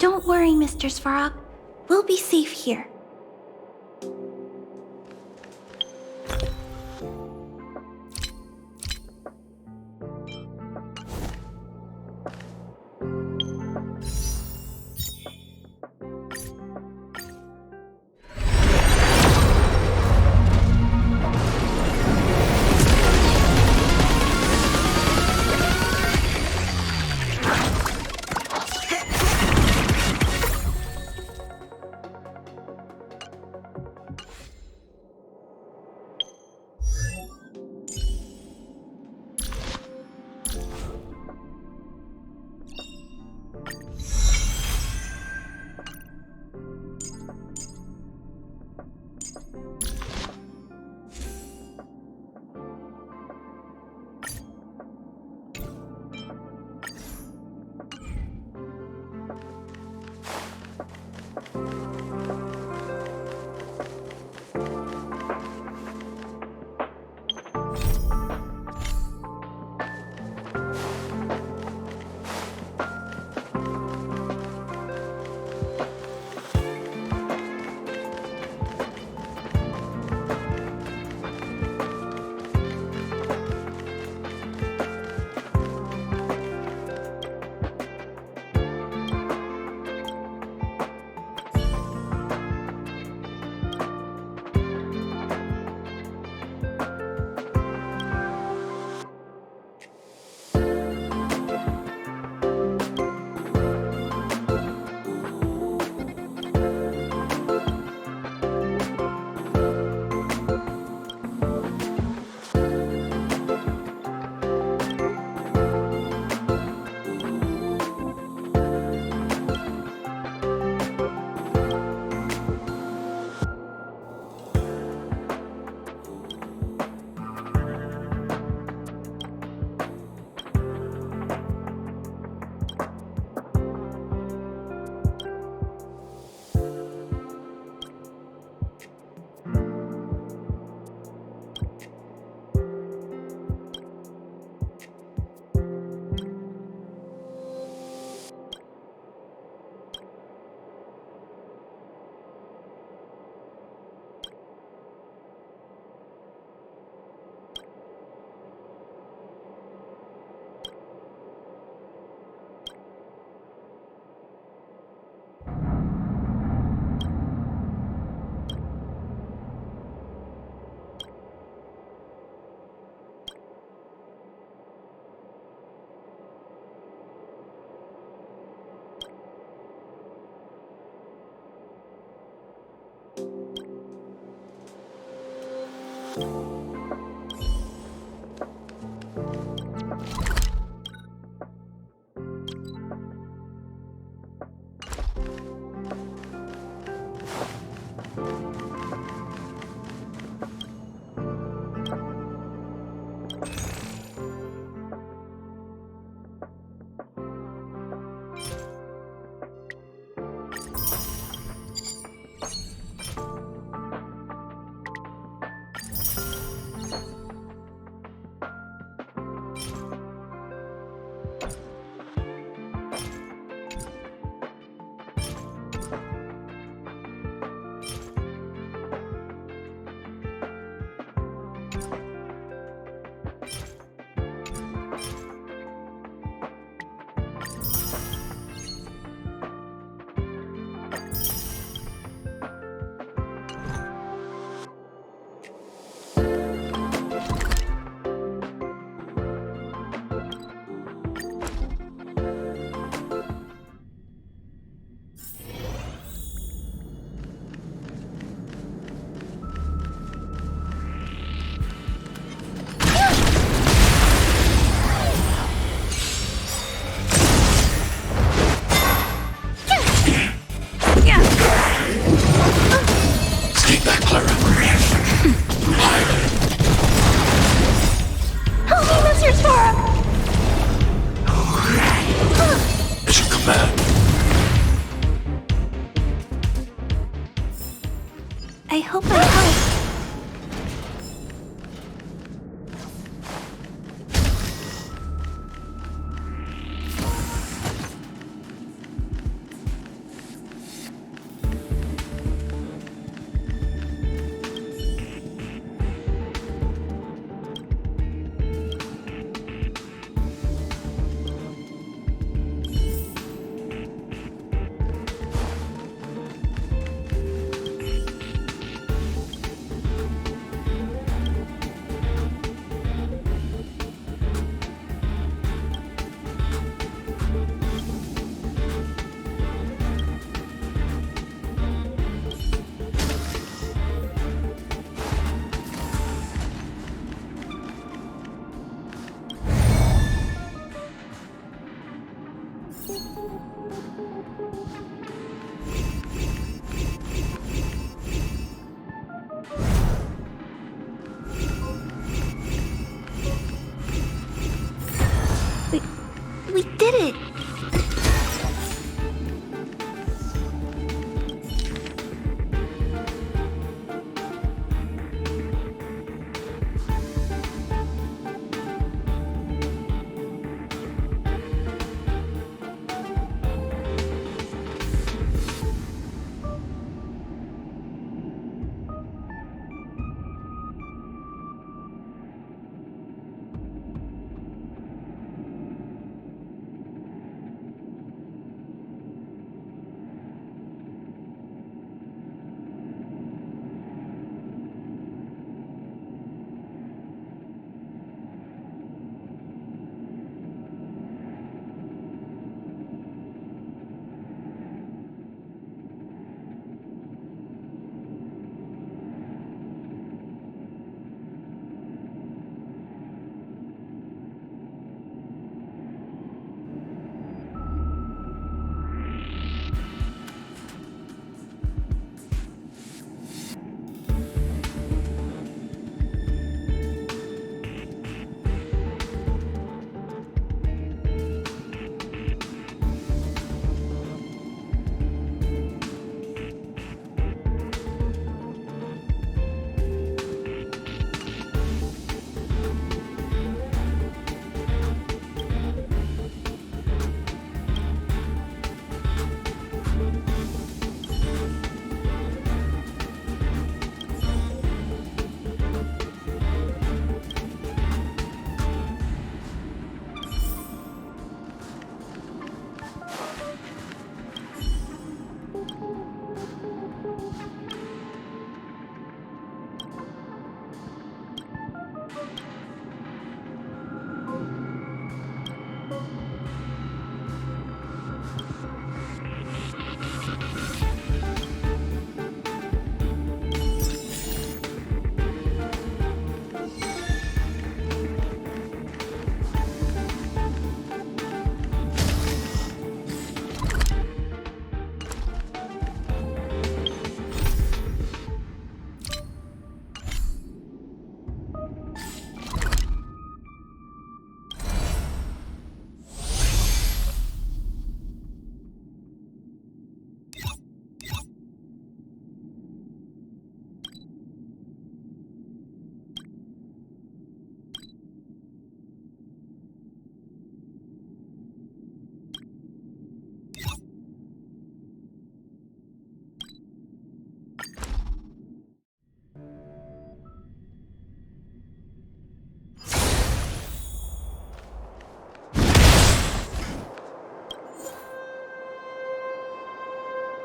Speaker 7: Don't worry, Mr. Svarog. We'll be safe here.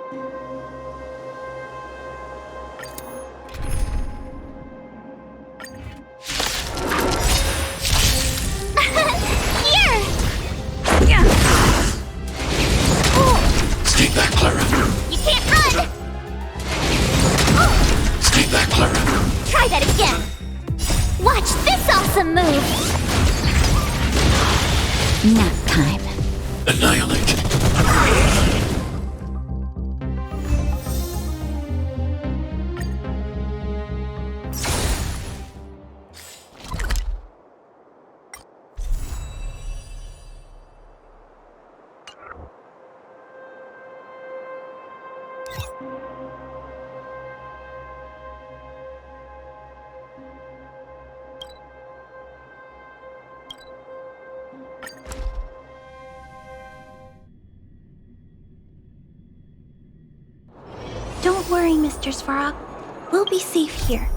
Speaker 4: Here!
Speaker 8: Stay back, Clara.
Speaker 4: You can't run!
Speaker 8: Stay back, Clara.
Speaker 4: Try that again! Watch this awesome move!
Speaker 1: Nap time.
Speaker 8: Annihilate.
Speaker 7: Don't worry, Mr. Svarog. We'll be safe here.